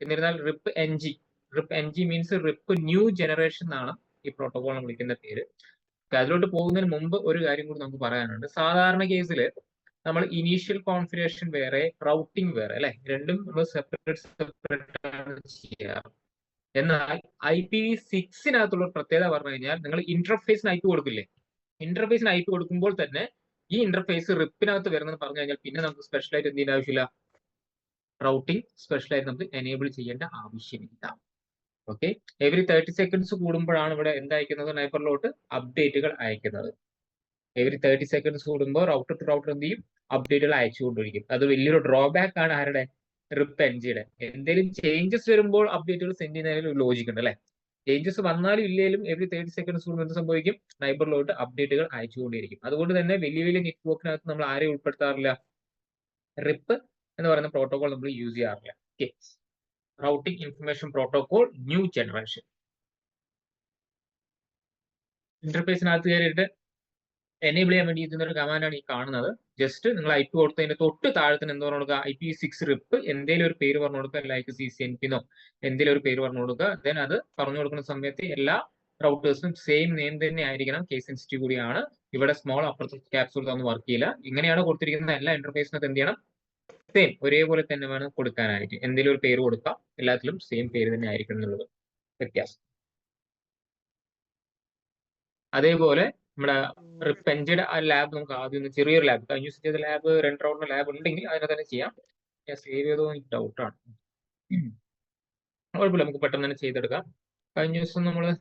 എന്നിരുന്നാൽ rip N G means rip new generation എന്നാണ് ഈ പ്രോട്ടോകോൾ വിളിക്കുന്ന പേര്. അതിലോട്ട് പോകുന്നതിന് മുമ്പ് ഒരു കാര്യം കൂടി നമുക്ക് പറയാനുണ്ട്. സാധാരണ കേസിൽ നമ്മൾ ഇനീഷ്യൽ കോൺഫിഗറേഷൻ വേറെ, റൗട്ടിംഗ് വേറെ അല്ലെ, രണ്ടും നമ്മൾ സെപ്പറേറ്റ് ആണ് ചെയ്യാറ്. എന്നാൽ IPv6-നകത്തുള്ള പ്രത്യേകത പറഞ്ഞു കഴിഞ്ഞാൽ നിങ്ങൾ ഇന്റർഫേസിന് IP കൊടുക്കില്ലേ, ഇന്റർഫേസിന് IP കൊടുക്കുമ്പോൾ തന്നെ ഈ ഇന്റർഫേസ് റിപ്പിനകത്ത് വരുന്നത് പറഞ്ഞു കഴിഞ്ഞാൽ പിന്നെ നമുക്ക് സ്പെഷ്യലായിട്ട് എന്ത് ചെയ്യേണ്ട ആവശ്യമില്ല, റൗട്ടിംഗ് സ്പെഷ്യലായിട്ട് നമുക്ക് എനേബിൾ ചെയ്യേണ്ട ആവശ്യമില്ല. ഓക്കെ, എവറി 30 സെക്കൻഡ്സ് കൂടുമ്പോഴാണ് ഇവിടെ എന്തായിരിക്കുന്നത്, നൈബറിലോട്ട് അപ്ഡേറ്റുകൾ അയക്കുന്നത്. എവറി 30 സെക്കൻഡ്സ് കൂടുമ്പോൾ റൗട്ടർ ടു റൗട്ടർ എന്ത് ചെയ്യും, അപ്ഡേറ്റുകൾ അയച്ചുകൊണ്ടിരിക്കും. അത് വലിയൊരു ഡ്രോബാക്ക് ആണ് ആരുടെ, റിപ്പ് എൻജിയുടെ. എന്തെങ്കിലും ചേഞ്ചസ് വരുമ്പോൾ അപ്ഡേറ്റുകൾ സെൻഡ് ചെയ്യുന്നതിൽ ഒരു ലോജിക് ഉണ്ട് അല്ലെ. ചേഞ്ചസ് വന്നാലും ഇല്ലെങ്കിലും എവറി 30 സെക്കൻഡ്സ് കൂടുമ്പോൾ എന്ത് സംഭവിക്കും, നൈബറിലോട്ട് അപ്ഡേറ്റുകൾ അയച്ചുകൊണ്ടിരിക്കും. അതുകൊണ്ട് തന്നെ വലിയ വലിയ നെറ്റ്വർക്കിനകത്ത് നമ്മൾ ആരെയും ഉൾപ്പെടുത്താറില്ല, റിപ്പ് എന്ന് പറയുന്ന പ്രോട്ടോകോൾ നമ്മൾ യൂസ് ചെയ്യാറില്ല. Okay, routing information protocol new generation. ഇന്റർഫേസിനകത്ത് കയറിയിട്ട് എനേബിൾ ചെയ്യാൻ വേണ്ടി ഇതിന്റെ ഒരു കമാൻഡാണ് ഈ കാണുന്നത്. ജസ്റ്റ് നിങ്ങൾ IP കൊടുത്തതിന്റെ തൊട്ട് താഴത്തിന് എന്ത് പറഞ്ഞു കൊടുക്കുക, IPv6 റിപ്പ് എന്തെങ്കിലും ഒരു പേര് പറഞ്ഞു കൊടുക്കുക, ലൈക്ക് CCNP-നോ എന്തെങ്കിലും ഒരു പേര് പറഞ്ഞു കൊടുക്കുക. ദെൻ അത് പറഞ്ഞു കൊടുക്കുന്ന സമയത്ത് എല്ലാ റൗട്ടേഴ്സിനും സെയിം നെയിം തന്നെ ആയിരിക്കണം. കേസ് സെൻസിറ്റീവ് കൂടിയാണ്. ഇവിടെ സ്മോൾ അപ്പുറത്ത് ക്യാപ്സ് കൊടുത്തൊന്നും വർക്ക് ചെയ്യില്ല. ഇങ്ങനെയാണ് കൊടുത്തിരിക്കുന്ന എല്ലാ ഇന്റർഫേസിനകത്ത് എന്ത് ചെയ്യണം, സെയിം ഒരേപോലെ തന്നെ വേണം കൊടുക്കാനായിട്ട്. എന്തെങ്കിലും ഒരു പേര് കൊടുക്കാം, എല്ലാത്തിലും സെയിം പേര് തന്നെ ആയിരിക്കണം എന്നുള്ളത് വ്യത്യാസം. അതേപോലെ നമ്മുടെ റിപ്പ് എൻജിയുടെ ആ ലാബ് നമുക്ക് ആദ്യം ചെറിയൊരു ലാബ്, കഴിഞ്ഞ ദിവസം ചെയ്ത ലാബ് 2 റൗണ്ടിന്റെ ലാബ് ഉണ്ടെങ്കിൽ അതിനെ തന്നെ ചെയ്യാം. ഞാൻ സേവ് ചെയ്തോ എനിക്ക് ഡൗട്ടാണ്. കുഴപ്പമില്ല, നമുക്ക് പെട്ടെന്ന് തന്നെ ചെയ്തെടുക്കാം. കഴിഞ്ഞ ദിവസം നമ്മള്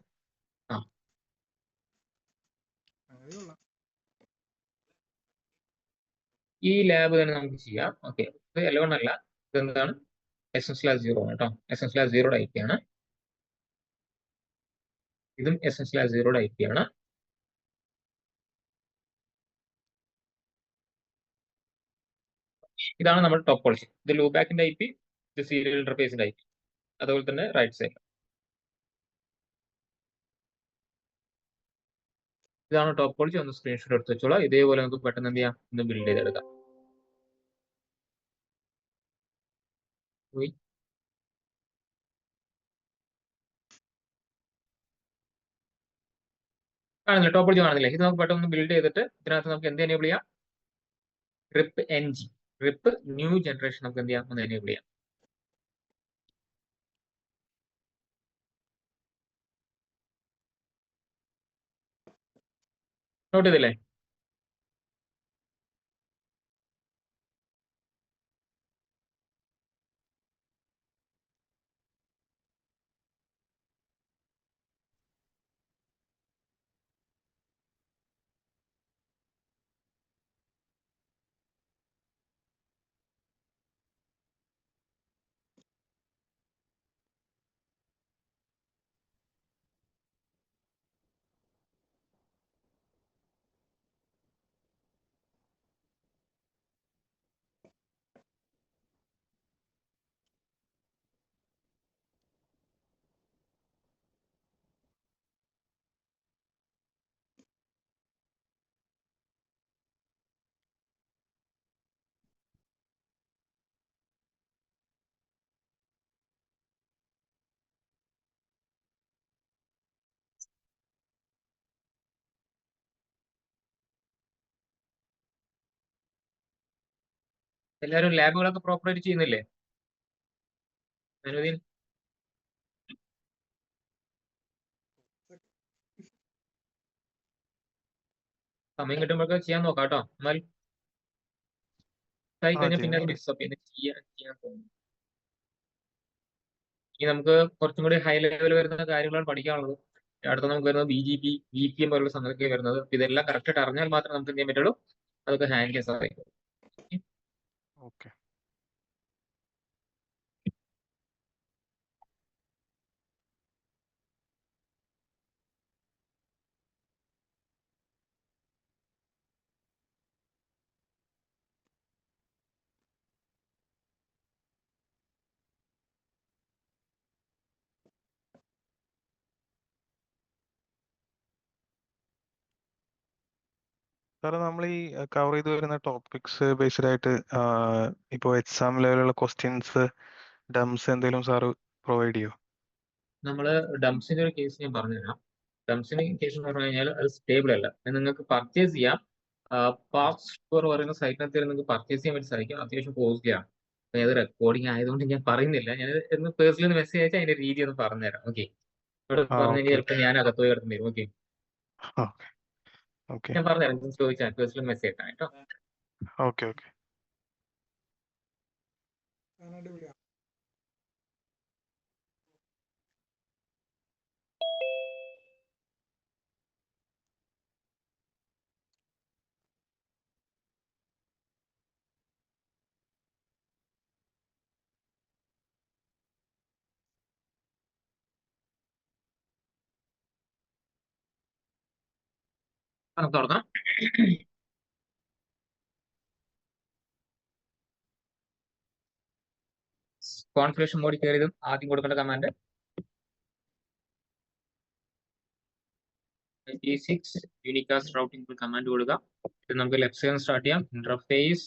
ഈ ലാബ് തന്നെ നമുക്ക് ചെയ്യാം. ഓക്കെ, ഇത് L1 അല്ല, ഇതെന്താണ്, SS/0 ആണ് കേട്ടോ. SS/0 IP ആണ്. ഇതും SS/0 IP ആണ്. ഇതാണ് നമ്മുടെ ടോപ്പോളജി. ഇത് ലൂബാക്കിന്റെ IP, ഇത് സീരിയൽ ഇന്റർഫേസിന്റെ IP, അതുപോലെ തന്നെ റൈറ്റ് സൈഡ് ഇതാണ് ടോപ്പോളജി. ഒന്ന് സ്ക്രീൻഷോട്ട് എടുത്ത് വെച്ചോളാം. ഇതേപോലെ നമുക്ക് പെട്ടെന്ന് എന്ത് ചെയ്യാം, ഒന്ന് ബിൽഡ് ചെയ്തെടുക്കാം. കാണുന്നില്ല, ടോപ്പോളജി കാണുന്നില്ല. ഇത് നമുക്ക് പെട്ടെന്ന് ബിൽഡ് ചെയ്തിട്ട് ഇതിനകത്ത് നമുക്ക് എന്ത് എനേബിൾ ചെയ്യാം, rip NG, rip new generation നമുക്ക് എന്ത് ചെയ്യാം, ഒന്ന് എനേബിൾ ചെയ്യാം. നോട്ട് ചെയ്തില്ലേ? എല്ലാവരും ലാബുകളൊക്കെ പ്രോപ്പറായിട്ട് ചെയ്യുന്നില്ലേ? അനുദീൻ, സമയം കിട്ടുമ്പോഴൊക്കെ ചെയ്യാൻ നോക്കാം കേട്ടോ. എന്നാൽ ആയി കഴിഞ്ഞാൽ പിന്നെ അത് മിസ്സപ്പ് പിന്നെ ചെയ്യാൻ തോന്നും. ഇനി നമുക്ക് കുറച്ചും കൂടി ഹൈ ലെവൽ വരുന്ന കാര്യങ്ങളാണ് പഠിക്കാനുള്ളത്. അടുത്ത നമുക്ക് വരുന്നത് BGP, VPN പോലുള്ള സംഗതിയൊക്കെ വരുന്നത്. ഇതെല്ലാം കറക്റ്റ് ആയിട്ട് അറിഞ്ഞാൽ മാത്രമേ നമുക്ക് എന്ത് ചെയ്യാൻ പറ്റുള്ളൂ, അതൊക്കെ ഹാൻഡിൽ ചെയ്യാൻ സാധിക്കും. ഓക്കെ, സാറേ നമ്മൾ ഈ കവർ ചെയ്ത് വരുന്ന ടോപ്പിക്സ് ബേസ്ഡ് ആയിട്ട് ഇപ്പോൾ എക്സാം ലെവലുള്ള ക്വസ്റ്റ്യൻസ് ഡംസ് എന്തെങ്കിലും സാറ് പ്രൊവൈഡ് ചെയ്യോ? നമ്മൾ ഡംസിന്റെ ഒരു കേസ് ഞാൻ പറഞ്ഞുതരാം. ഡംസിന്റെ കേസ് എന്ന് പറഞ്ഞു കഴിഞ്ഞാൽ അത് സ്റ്റേബിൾ അല്ല. നിങ്ങൾക്ക് പർച്ചേസ് ചെയ്യാം. പാസ് സ്റ്റോർ പറയുന്ന സൈറ്റിനകത്ത് നിങ്ങൾക്ക് പർച്ചേസ് ചെയ്യാൻ വേണ്ടി സാധിക്കും. അത്യാവശ്യം കോസ്റ്റ്ലി ആണ്. അപ്പൊ അത് റെക്കോർഡിംഗ് ആയതുകൊണ്ട് ഞാൻ പറയുന്നില്ല. ഞാൻ എന്ന് പേഴ്സണലി മെസ്സേജ് അയച്ചാൽ അതിന്റെ രീതി ഒന്ന് പറഞ്ഞുതരാം. ഓക്കെ, ഇവിടെ പറഞ്ഞു കഴിഞ്ഞാൽ ചിലപ്പോൾ ഞാൻ അകത്ത് പോയി കിടന്നു വരും. ഓക്കെ, ഓക്കെ ഓക്കെ ഞാൻ പറഞ്ഞുതരാം. ചോദിച്ചാൽ പേഴ്സണൽ മെസ്സേജ് അയക്കാം കേട്ടോ. ഓക്കെ ഓക്കെ നമുക്ക് തുടങ്ങാം. കോൺഫിഗറേഷൻ മോഡിൽ കയറിയതും ആദ്യം കൊടുക്കേണ്ട command IP6 unicast routing command കൊടുക്കുക. ഇത് നമുക്ക് ലെഫ്റ്റ് സൈഡ് സ്റ്റാർട്ട് ചെയ്യാം. ഇന്റർഫേസ്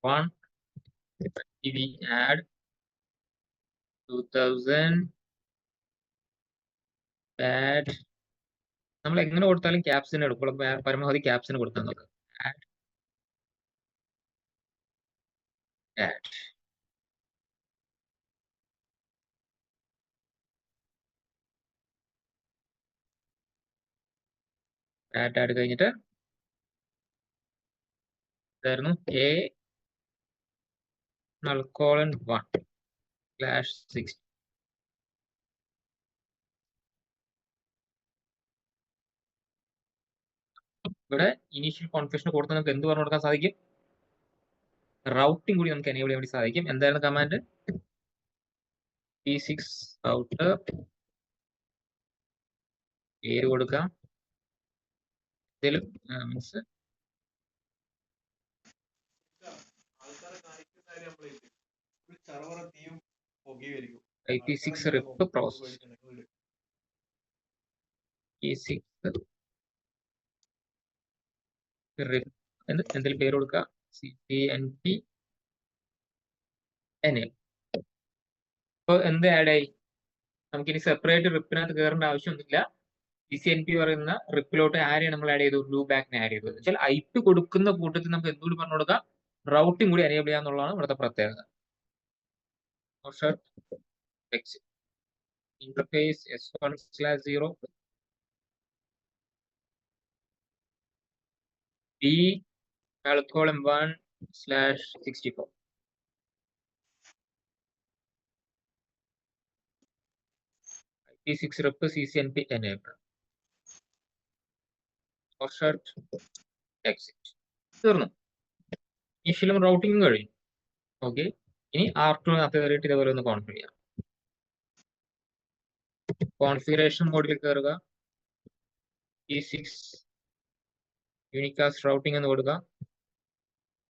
1 TV add 2000 add നമ്മൾ എങ്ങനെ കൊടുത്താലും ക്യാപ്സിന് എടുക്കുള്ളൂ. പരമാവധി ക്യാപ്സിന് കൊടുക്കാൻ നോക്കുക. add add കഴിഞ്ഞിട്ട് ഇതായിരുന്നു a :1/60. ഇവിടെ ഇനീഷ്യൽ കോൺഫിഗറേഷൻ കൊടുത്ത് നമുക്ക് എന്ത് പറഞ്ഞു കൊടുക്കാൻ സാധിക്കും? റൗട്ടിംഗ് കൂടി നമുക്ക് എനേബിൾ ചെയ്യാൻ വേണ്ടി സാധിക്കും. എന്തായിരുന്നു കമാൻഡ്? P6 റൗട്ടർ പേര് കൊടുക്കാം. Means IP6 RIP process. P6 RIP എന്തെങ്കിലും പേര് കൊടുക്കുക. CCNP enable. ഇപ്പോൾ എന്ത് ആഡ് ആയി? നമുക്കിനി സെപ്പറേറ്റ് റിപ്പിനകത്ത് കയറേണ്ട ആവശ്യമൊന്നുമില്ല. CCNP പറയുന്ന റിപ്പിലോട്ട് ആരെയാണ് നമ്മൾ ആഡ് ചെയ്തു? ലൂപ്പ് ബാക്കിനെ ആഡ് ചെയ്തത്. വെച്ചാൽ IP കൊടുക്കുന്ന കൂട്ടത്തിൽ നമുക്ക് എന്തുകൂടി പറഞ്ഞു കൊടുക്കാം? റൗട്ടിംഗ് കൂടി എനേബിൾ ചെയ്യാന്നുള്ളതാണ് ഇവിടുത്തെ പ്രത്യേകത. Interface S1/0 B :1/64. IP6 RIP CCNP enable. Exit. തീർന്നു. ഇനിഷ്യലും റൗട്ടിംഗും കഴിഞ്ഞു. ഓക്കെ, ഇനി R2 കയറിയിട്ട് ഇതേപോലെ ഒന്ന് കോൺഫിഗർ ചെയ്യാം. കോൺഫിഗറേഷൻ മോഡിൽ കയറുക. P6 unicast routing എന്ന് കൊടുക്കുക.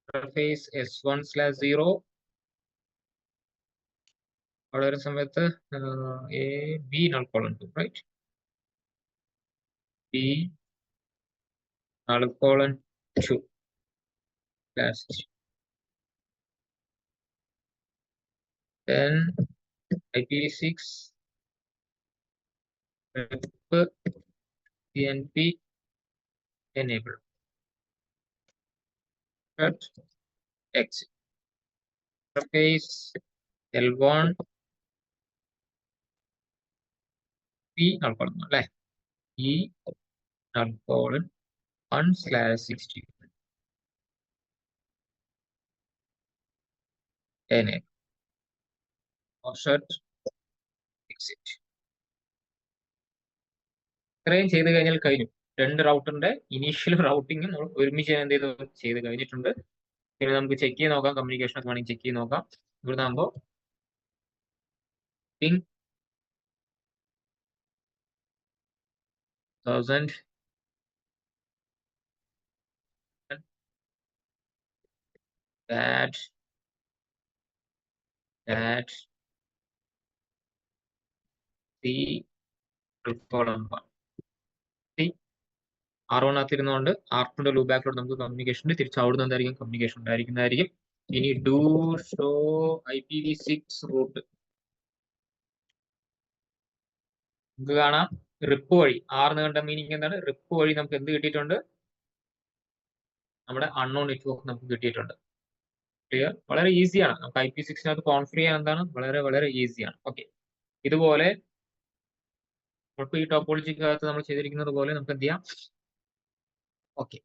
ഇന്റർഫേസ് S1/0 അവിടെ ഒരു സമയത്ത് B :2, right? B :2 then IP6 RIP CNP enable. Exit. Interface L1 P അല്ലേ? P :1/60 enable. Exit. ഇത്രയും ചെയ്ത് കഴിഞ്ഞാൽ കഴിഞ്ഞു. രണ്ട് റൗട്ടറിന്റെ ഇനീഷ്യൽ റൗട്ടിങ്ങും നമ്മൾ ഒരുമിച്ച് എന്ത് ചെയ്ത് കഴിഞ്ഞിട്ടുണ്ട്. പിന്നെ നമുക്ക് ചെക്ക് ചെയ്ത് നോക്കാം. കമ്മ്യൂണിക്കേഷൻ ഒക്കെ വേണമെങ്കിൽ ചെക്ക് ചെയ്ത് നോക്കാം. ഇവിടെ ആകുമ്പോൾ പിങ് 1000 add C :1. R1 ഇരുന്നുകൊണ്ട് R2ന്റെ ലൂപ്പ് ബാക്കിലോട്ട് നമുക്ക് കമ്മ്യൂണിക്കേഷൻ തിരിച്ച് അവിടെ നിന്ന് എന്തായിരിക്കും കമ്മ്യൂണിക്കേഷൻ ഉണ്ടായിരിക്കുന്നതായിരിക്കും. ഇനി ഡു ഷോ IPv6 റൂട്ട് നമുക്ക് കാണാം. റിപ്പ് വഴി ആർന്ന് കണ്ട മീനിങ് എന്താണ്? റിപ്പ് വഴി നമുക്ക് എന്ത് കിട്ടിയിട്ടുണ്ട്? നമ്മുടെ അൺനോൺ നെറ്റ്വർക്ക് നമുക്ക് കിട്ടിയിട്ടുണ്ട്. ക്ലിയർ? വളരെ ഈസിയാണ്. നമുക്ക് IPv6 കോൺഫിഗർ ചെയ്യാൻ എന്താണ് വളരെ വളരെ ഈസിയാണ്. ഓക്കെ, ഇതുപോലെ ഈ ടോപ്പോളജിക്കകത്ത് നമ്മൾ ചെയ്തിരിക്കുന്നത് പോലെ നമുക്ക് എന്ത് ചെയ്യാം? ഓക്കെ,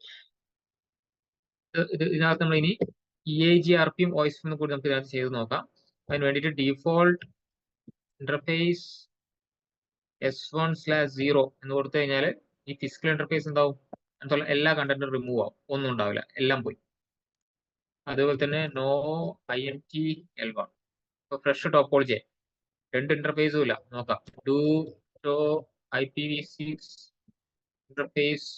ഇതിനകത്ത് നമ്മൾ ഇനി EIGRPയും OSPF കൂടി നമുക്ക് ഇതിനകത്ത് ചെയ്ത് നോക്കാം. അതിന് വേണ്ടിയിട്ട് ഡീഫോൾട്ട് ഇന്റർഫേസ് S1/0 എന്ന് കൊടുത്തു കഴിഞ്ഞാൽ ഈ ഫിസിക്കൽ ഇന്റർഫേസ് എന്താവും? അതുപോലെ എല്ലാ കണ്ടന്റും റിമൂവ് ആവും, ഒന്നും ഉണ്ടാവില്ല, എല്ലാം പോയി. അതുപോലെ തന്നെ നോ INTL1 ഫ്രഷ് ടോപ്പോളജി, രണ്ട് ഇന്റർഫേസും ഇല്ല. നോക്കാം, ഡു ഷോ IPv6 ഇന്റർഫേസ്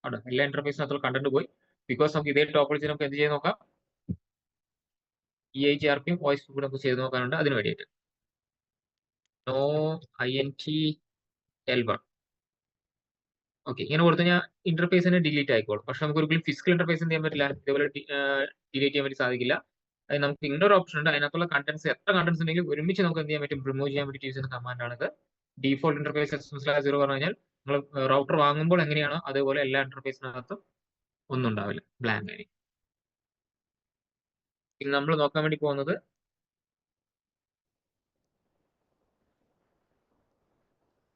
ആണ്. എല്ലാ ഇന്റർഫേസിനകത്തുള്ള കണ്ടന്റ് പോയി. ബിക്കോസ് നമുക്ക് ഇതേ ടോപ്പോളജി നമുക്ക് എന്ത് ചെയ്ത് നോക്കാം? EIGRPയും OSPF കൂടെ നമുക്ക് ചെയ്ത് നോക്കാനുണ്ട്. അതിന് വേണ്ടിയിട്ട് നോ INTL1. ഓക്കെ, ഇങ്ങനെ കൊടുത്തു കഴിഞ്ഞാൽ ഇന്റർഫേസ് തന്നെ ഡിലീറ്റ് ആയിക്കോളും. പക്ഷെ നമുക്ക് ഒരിക്കലും ഫിസിക്കൽ ഇന്റർഫേസ് ചെയ്യാൻ പറ്റില്ല, ഇതേപോലെ ഡിലീറ്റ് ചെയ്യാൻ വേണ്ടി സാധിക്കില്ല. അത് നമുക്ക് ഇന്നൊരു ഓപ്ഷൻ ഉണ്ട്, അതിനകത്തുള്ള കണ്ടന്റ്സ് എത്ര കണ്ടന്റ്സ് ഉണ്ടെങ്കിലും ഒരുമിച്ച് നമുക്ക് എന്ത് ചെയ്യാൻ പറ്റും? റിമൂവ് ചെയ്യാൻ വേണ്ടി യൂസ് ചെയ്യുന്ന കമാൻഡ് ആണിത്. ഡീഫോൾട്ട് ഇന്റർഫേസ് S1/0 പറഞ്ഞു കഴിഞ്ഞാൽ നമ്മൾ റൗട്ടർ വാങ്ങുമ്പോൾ എങ്ങനെയാണോ അതേപോലെ എല്ലാ ഇന്റർഫേസിനകത്തും ഒന്നും ഉണ്ടാവില്ല, ബ്ലാങ്ക് ആയിരിക്കും. ഇനി നമ്മൾ നോക്കാൻ വേണ്ടി പോകുന്നത്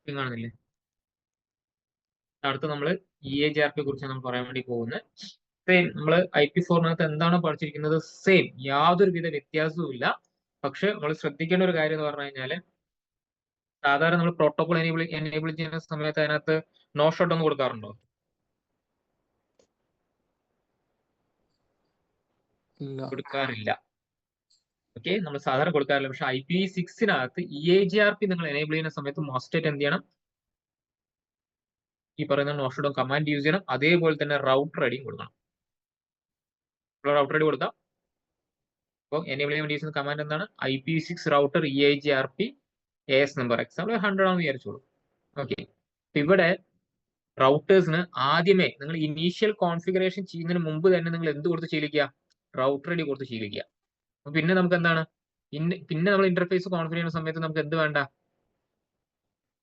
കാണുന്നില്ലേ? അടുത്ത് നമ്മൾ EIGRPയെ കുറിച്ച് നമ്മൾ പറയാൻ വേണ്ടി പോകുന്നത്. സെയിം നമ്മൾ IP4 എന്താണ് പഠിച്ചിരിക്കുന്നത്? സെയിം, യാതൊരുവിധ വ്യത്യാസവും ഇല്ല. പക്ഷെ നമ്മൾ ശ്രദ്ധിക്കേണ്ട ഒരു കാര്യം എന്ന് പറഞ്ഞു കഴിഞ്ഞാൽ, സാധാരണ നമ്മൾ പ്രോട്ടോകോൾ എനേബിൾ ചെയ്യുന്ന സമയത്ത് അതിനകത്ത് നോ ഷോട്ട് ഒന്ന് കൊടുക്കാറുണ്ടോ? കൊടുക്കാറില്ല. ഓക്കെ, നമ്മൾ സാധാരണ കൊടുക്കാറില്ല. പക്ഷെ IPv6 EIGRP നിങ്ങൾ എനേബിൾ ചെയ്യുന്ന സമയത്ത് മസ്റ്റ് ആയിട്ട് എന്ത് ചെയ്യണം? ഈ പറയുന്ന നോ ഷോട്ട് കമാൻഡ് യൂസ് ചെയ്യണം. അതേപോലെ തന്നെ റൗട്ടർ ഐഡിയും കൊടുക്കണം. റൗട്ടർ ഐഡി കൊടുക്കാം. അപ്പോൾ എനേബിൾ ചെയ്യാൻ വേണ്ടി യൂസ് ചെയ്യുന്ന കമാൻഡ് എന്താണ്? IPv6 router EIGRP AS number example 100 ആണെന്ന് വിചാരിച്ചോളൂ. ഓക്കെ, ഇവിടെ റൗട്ടേഴ്സിന് ആദ്യമേ നിങ്ങൾ ഇനീഷ്യൽ കോൺഫിഗറേഷൻ ചെയ്യുന്നതിന് മുമ്പ് തന്നെ നിങ്ങൾ എന്ത് കൊടുത്ത് ശീലിക്കുക? റൗട്ടർ ഐഡി കൊടുത്ത് ശീലിക്കുക. അപ്പൊ പിന്നെ നമുക്ക് എന്താണ്? പിന്നെ നമ്മൾ ഇന്റർഫേസ് കോൺഫിഗർ ചെയ്യുന്ന സമയത്ത് നമുക്ക് എന്ത് വേണ്ട?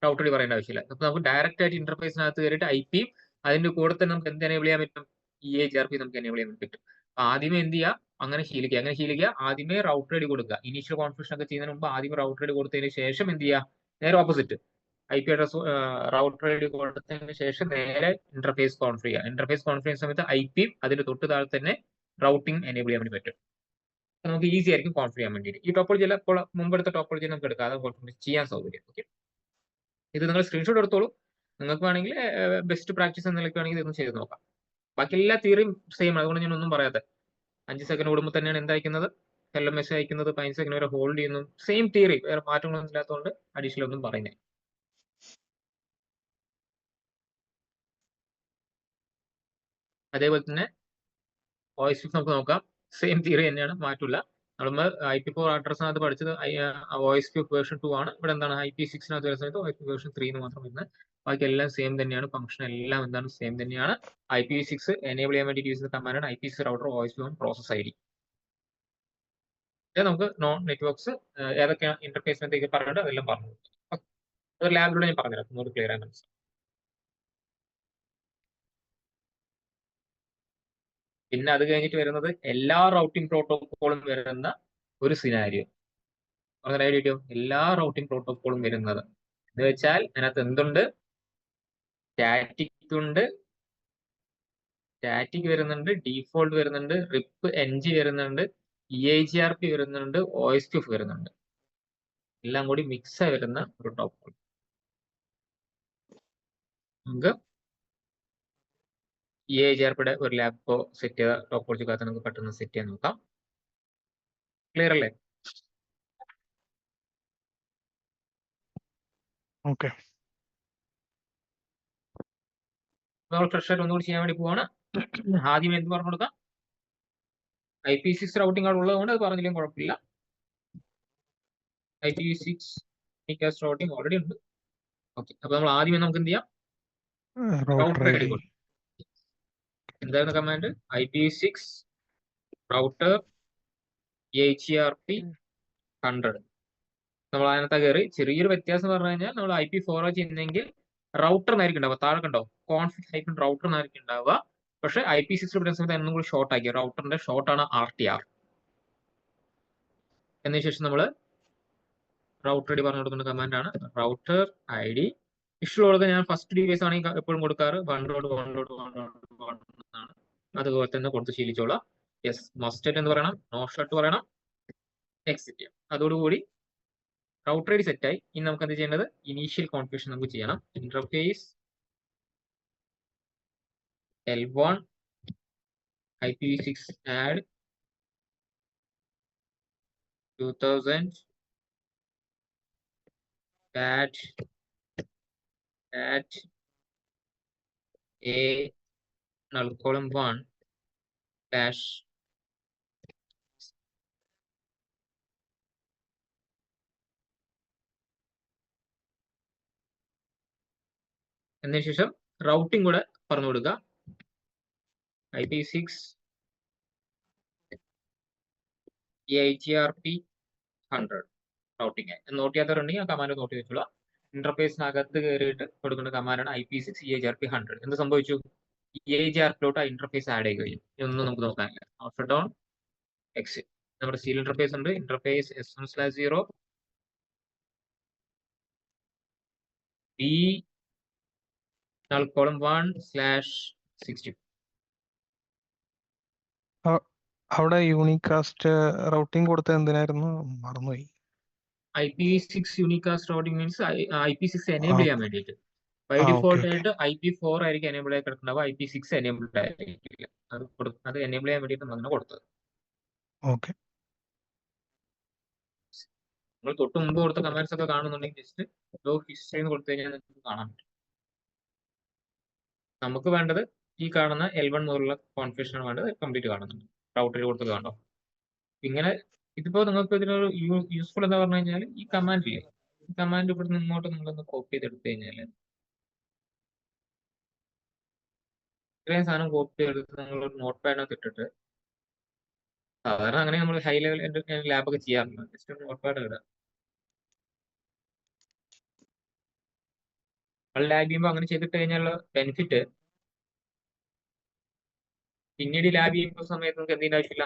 റൗട്ടർ ഐഡി പറയേണ്ട ആവശ്യമില്ല. അപ്പൊ നമുക്ക് ഡയറക്റ്റ് ആയിട്ട് ഇന്റർഫേസിനകത്ത് കയറിയിട്ട് IPയും അതിന്റെ കൂടെ തന്നെ നമുക്ക് എന്ത് എനേബിൾ ചെയ്യാൻ പറ്റും? EIGRP നമുക്ക് എനേബിൾ ചെയ്യാൻ പറ്റും. അപ്പൊ ആദ്യമേ എന്ത് ചെയ്യുക? അങ്ങനെ ശീലിക്കുക. ആദ്യമേ റൗട്ടർ ഐഡി കൊടുക്കുക. ഇനീഷ്യൽ കോൺഫിഗറേഷൻ ഒക്കെ ചെയ്യുന്നതിന് മുമ്പ് ആദ്യം റൗട്ടർ ഐഡി കൊടുത്തതിന് ശേഷം എന്ത് ചെയ്യുക? നേരെ opposite, IP address router ID കൊടുത്തതിന് ശേഷം നേരെ ഇന്റർഫേസ് കോൺഫിഗർ ചെയ്യുക. ഇന്റർഫേസ് കോൺഫിഗർ ചെയ്യുന്ന സമയത്ത് IPയും അതിന്റെ തൊട്ട് താഴെ തന്നെ റൗട്ടിംഗ് എനേബിൾ ചെയ്യാൻ വേണ്ടി പറ്റും. നമുക്ക് ഈസി ആയിരിക്കും കോൺഫിഗർ ചെയ്യാൻ വേണ്ടിയിട്ട്. ഈ ടോപ്പോളജി അല്ല, ഇപ്പോൾ മുമ്പെടുത്ത ടോപ്പോളജി നമുക്ക് എടുക്കാം, അത് ചെയ്യാൻ സൗകര്യം. ഓക്കെ, ഇത് നിങ്ങൾ സ്ക്രീൻഷോട്ട് എടുത്തോളൂ. നിങ്ങൾക്ക് വേണമെങ്കിൽ ബെസ്റ്റ് പ്രാക്ടീസ് എന്ന നിലയ്ക്ക് വേണമെങ്കിൽ ഇതൊന്ന് ചെയ്ത് നോക്കാം. ബാക്കി എല്ലാ തിയറിയും സെയിം, അതുകൊണ്ട് ഞാൻ ഒന്നും പറയാതെ 5 സെക്കൻഡ് കൂടുമ്പോൾ തന്നെയാണ് എന്തായിരിക്കുന്നത്? LMS അയക്കുന്നത്, 15 സെക്കൻഡ് വരെ ഹോൾഡ് ചെയ്യുന്നു. സെയിം തിയറി, വേറെ മാറ്റങ്ങളൊന്നും ഇല്ലാത്തതുകൊണ്ട് അഡീഷണൽ ഒന്നും പറയുന്നത്. അതേപോലെ തന്നെ OSPF നമുക്ക് നോക്കാം. സെയിം തിയറി തന്നെയാണ്, മാറ്റില്ല. നമ്മൾ IP4 അഡ്രസ്സിനകത്ത് പഠിച്ചത് OSPF വേർഷൻ 2 ആണ്. ഇവിടെ എന്താണ്? IP6 വരുന്ന സമയത്ത് OSPF വേർഷൻ 3 എന്ന് മാത്രം വരുന്നത്. ബാക്കി എല്ലാം സെയിം തന്നെയാണ്, ഫംഗ്ഷൻ എല്ലാം എന്താണ്? സെയിം തന്നെയാണ്. IPv6 എനേബിൾ ചെയ്യാൻ വേണ്ടി യൂസ് ചെയ്യുന്ന കമാൻഡാണ് IPv6 router OSPF process ID. നമുക്ക് നോൺ നെറ്റ്വർക്ക്സ് ഏതൊക്കെയാണ് ഇന്റർഫേസിനകത്തേക്ക് പറഞ്ഞിട്ട് അതെല്ലാം പറഞ്ഞു. അത് ലാബിലൂടെ ഞാൻ പറഞ്ഞുതരാം, ഒന്നുകൂടി ക്ലിയർ ആയി മനസ്സിലാവും. പിന്നെ അത് കഴിഞ്ഞിട്ട് വരുന്നത് എല്ലാ റൗട്ടിംഗ് പ്രോട്ടോക്കോളും വരുന്ന ഒരു സിനാരിയോ. ഐഡിയോ, എല്ലാ റൗട്ടിംഗ് പ്രോട്ടോക്കോളും വരുന്നത് എന്ന് വെച്ചാൽ അതിനകത്ത് എന്തുണ്ട്? സ്റ്റാറ്റിക് വരുന്നുണ്ട്, ഡീഫോൾട്ട് വരുന്നുണ്ട്, RIP NG വരുന്നുണ്ട്, EIGRP വരുന്നുണ്ട്, OSPF വരുന്നുണ്ട്. എല്ലാം കൂടി മിക്സ് ആയി വരുന്ന ഒരു ടോപ്പോളജി. നമുക്ക് EIGRPയുടെ ഒരു ലാബ് സെറ്റ് ചെയ്ത ടോപ്പോളജിക്കകത്ത് നമുക്ക് പെട്ടെന്ന് സെറ്റ് ചെയ്യാൻ നോക്കാം. ക്ലിയർ അല്ലേ? ഓക്കെ, നമ്മൾ ഫ്രഷ് ആയിട്ട് ഒന്നുകൂടി ചെയ്യാൻ വേണ്ടി പോവാണ്. ആദ്യം എന്ത് പറഞ്ഞു കൊടുക്കാം? IPv6 റൗട്ടിംഗ് അവിടെ ഉള്ളതുകൊണ്ട് അത് പറഞ്ഞില്ലെങ്കിൽ കുഴപ്പമില്ല. IPv6 റൗട്ടിംഗ് ഓൾറെഡി ഉണ്ട്. ഓക്കെ, അപ്പൊ നമ്മൾ ആദ്യമേ നമുക്ക് എന്ത് ചെയ്യാം? Router router ID ID. കൊടുക്കും. എന്തായിരുന്നു കമാൻഡ്? IPv6 router EIGRP 100. നമ്മൾ അതിനകത്ത് കയറി ചെറിയൊരു വ്യത്യാസം എന്ന് പറഞ്ഞു കഴിഞ്ഞാൽ നമ്മൾ IP4 ചെയ്യുന്നെങ്കിൽ റൗട്ടർ എന്നായിരിക്കും ഉണ്ടാവുക. താഴെ കണ്ടോ config റൗട്ടർ എന്നായിരിക്കും ഉണ്ടാവുക. പക്ഷെ IP6 വിടുന്ന സമയത്ത് ഒന്നും കൂടി ഷോർട്ട് ആക്കി. റൗട്ടറിന്റെ ഷോർട്ടാണ് RTR. എന്നതിന് ശേഷം നമ്മൾ റൗട്ടർ ഐഡി പറഞ്ഞു കൊടുക്കുന്ന കമാൻഡ് ആണ് റൗട്ടർ ID. ഇഷ്ടമുള്ളത് ഞാൻ ഫസ്റ്റ് ഡിവൈസ് ആണ് എപ്പോഴും കൊടുക്കാറ് 1.1.1.1 എന്നാണ്. അതുപോലെ തന്നെ കൊടുത്ത് ശീലിച്ചോളാം. യെസ് മസ്റ്റഡ് എന്ന് പറയണം, നോ ഷട്ട് പറയണം, എക്സിറ്റ് ചെയ്യാം. അതോടുകൂടി റൗട്ടർ ഐഡി സെറ്റായി. ഇനി നമുക്ക് എന്ത് ചെയ്യേണ്ടത്? ഇനീഷ്യൽ കോൺഫിഗറേഷൻ നമുക്ക് ചെയ്യണം. Interface L1 IPv6 add 2000 at a null column 1 dash എന്നതിന് ശേഷം റൗട്ടിംഗ് കൂടെ പറഞ്ഞു കൊടുക്കുക. IP6 EIGRP 100 routing. നോട്ട് ചെയ്യാത്തവരുണ്ടെങ്കിൽ ആ കമാൻഡ് നോട്ട് ചെയ്തോളാം. ഇന്റർഫേസിനകത്ത് കയറിയിട്ട് കൊടുക്കുന്ന കമാൻഡാണ് IP6 EIGRP 100. എന്ത് സംഭവിച്ചു? EIGRP ആ ഇന്റർഫേസ് ആഡ് ചെയ്യുക ചെയ്യും. ഇതൊന്നും നമുക്ക് നോക്കാനില്ല. Shut down, exit. നമ്മുടെ സീൽ ഇന്റർഫേസ് ഉണ്ട്. Interface S1/0 B null column 1/60. അവിടെ യൂണികാസ്റ്റ് റൗട്ടിംഗ് കൊടുത്തത് എന്തിനായിരുന്നു? മറന്നുപോയി. IP6 യൂണികാസ്റ്റ് routing means IP6 enable ചെയ്യാൻ വേണ്ടിയിട്ട്. ബൈ ഡിഫോൾട്ട് ആയിട്ട് IP4 ആയിരിക്കും എനേബിൾ ആയി കിടക്കുന്നത്. IP6 എനേബിൾഡ് ആയിരിക്കില്ല. അത് എനേബിൾ ചെയ്യാൻ വേണ്ടിയിട്ട് നമ്മൾ കൊടുത്തത്. ഓക്കെ. നിങ്ങൾ തൊട്ട് മുമ്പ് കൊടുത്ത കമാൻഡ്സ് ഒക്കെ കാണുന്നുണ്ടെങ്കിൽ ജസ്റ്റ് ലോ ഹിസ്റ്ററി എന്ന് കൊടുത്തു കഴിഞ്ഞാൽ നിങ്ങൾക്ക് കാണാൻ പറ്റും. നമുക്ക് വേണ്ടത് ഈ കാണുന്ന L1 മുതലുള്ള കോൺഫിഗറേഷൻ ആണ് വേണ്ടത്. കംപ്ലീറ്റ് കാണുന്നുണ്ട്. റൗട്ടറിൽ കൊടുത്തത് കാണോ. ഇങ്ങനെ ഇതിപ്പോ നിങ്ങൾക്ക് ഇതിനൊരു യൂസ്ഫുൾ എന്താ പറഞ്ഞു കഴിഞ്ഞാൽ ഈ കമാൻഡില്ലേ, ഈ കമാൻഡ് ഇവിടെ നിന്ന് ഇങ്ങോട്ട് നിങ്ങളൊന്ന് കോപ്പി ചെയ്തെടുത്തു കഴിഞ്ഞാൽ ഇത്രയും സാധനം കോപ്പി ചെയ്തെടുത്ത് നിങ്ങൾ ഒരു നോട്ട് പാഡിനകത്ത് ഇട്ടിട്ട്, സാധാരണ അങ്ങനെ നമ്മൾ ഹൈ ലെവൽ ലാബൊക്കെ ചെയ്യാറുണ്ട്. ജസ്റ്റ് ഒരു നോട്ട് പാഡ് ഇടുക. നമ്മൾ ലാബ് ചെയ്യുമ്പോൾ അങ്ങനെ ചെയ്തിട്ട് കഴിഞ്ഞാലുള്ള ബെനിഫിറ്റ്, പിന്നീട് ലാബ് ചെയ്യുമ്പോൾ സമയത്ത് നമുക്ക് എന്തിന്റെ ആവശ്യമില്ല,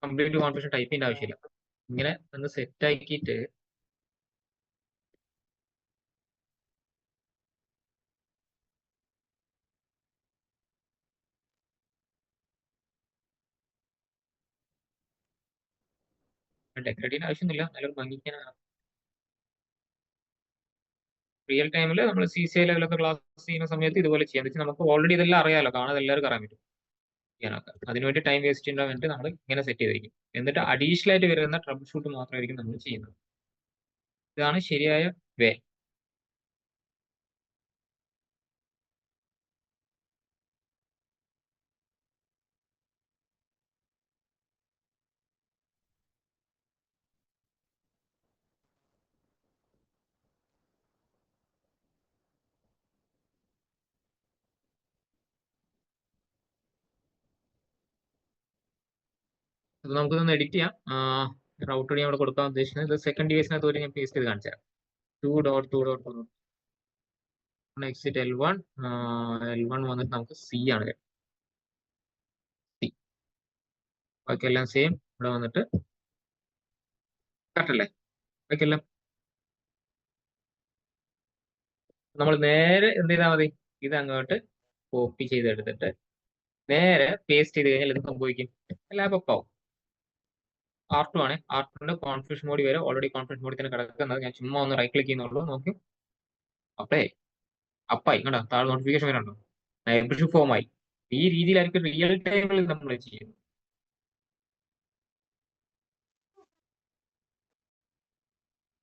കംപ്ലീറ്റ് കോൺഫിഗറേഷൻ ടൈപ്പ് ചെയ്യേണ്ട ആവശ്യമില്ല. ഇങ്ങനെ ഒന്ന് സെറ്റ് ആക്കിയിട്ട് ഡെക്കറേറ്റ് ചെയ്യേണ്ട ആവശ്യമൊന്നുമില്ല. നല്ലൊരു ഭംഗിക്കാനാണ്. റിയൽ ടൈമിൽ നമ്മൾ CCI ലെവലൊക്കെ ക്ലാസ് ചെയ്യുന്ന സമയത്ത് ഇതുപോലെ ചെയ്യാൻ വെച്ചാൽ നമുക്ക് ഓൾറെഡി ഇതെല്ലാം അറിയാലോ, കാണാതെ എല്ലാവർക്കും അറിയാൻ പറ്റും ചെയ്യാനൊക്കെ. അതിനുവേണ്ടി ടൈം വേസ്റ്റ് ചെയ്യാൻ വേണ്ടി നമ്മൾ ഇങ്ങനെ സെറ്റ് ചെയ്തിരിക്കും. എന്നിട്ട് അഡീഷണൽ ആയിട്ട് വരുന്ന ട്രബിൾ ഷൂട്ട് മാത്രമായിരിക്കും നമ്മൾ ചെയ്യുന്നത്. ഇതാണ് ശരിയായ വേ. അത് നമുക്കൊന്ന് എഡിറ്റ് ചെയ്യാം. റൗട്ടർ ഞാൻ അവിടെ കൊടുക്കാൻ ഉദ്ദേശിക്കുന്നത് ഇത് സെക്കൻഡ് ഡിവൈസിനകത്ത് ഒരു ഞാൻ പേസ്റ്റ് ചെയ്ത് കാണിച്ചു തരാം. 2.2.2 എക്സിറ്റ് L1 വന്നിട്ട് നമുക്ക് C ആണ്. C ബാക്കിയെല്ലാം സെയിം. ഇവിടെ വന്നിട്ട് കറക്റ്റ് അല്ലേ? ബാക്കിയെല്ലാം നമ്മൾ നേരെ എന്ത് ചെയ്താൽ മതി, ഇത് അങ്ങോട്ട് കോപ്പി ചെയ്തെടുത്തിട്ട് നേരെ പേസ്റ്റ് ചെയ്ത് കഴിഞ്ഞാൽ എന്ത് സംഭവിക്കും? ലാബ് അപ്പ് ആവും. R2 ആണ്. R2ന്റെ കോൺഫിഗറേഷൻ മോഡ് വരെ ഓൾറെഡി കോൺഫിഗറേഷൻ മോഡിൽ തന്നെ കിടക്കുന്നത്. ഞാൻ ചുമ്മാ ഒന്ന് റൈറ്റ് ക്ലിക്ക് ചെയ്യുന്നുള്ളൂ. നോക്കി അപ്പേ അപ്പായി കണ്ടോ, താഴെ നോട്ടിഫിക്കേഷൻ വരണ്ടോ, മെമ്പർഷിപ്പ് ഫോം ആയി. ഈ രീതിയിലായിരിക്കും റിയൽ ടൈമിൽ നമ്മൾ ചെയ്യുന്നത്.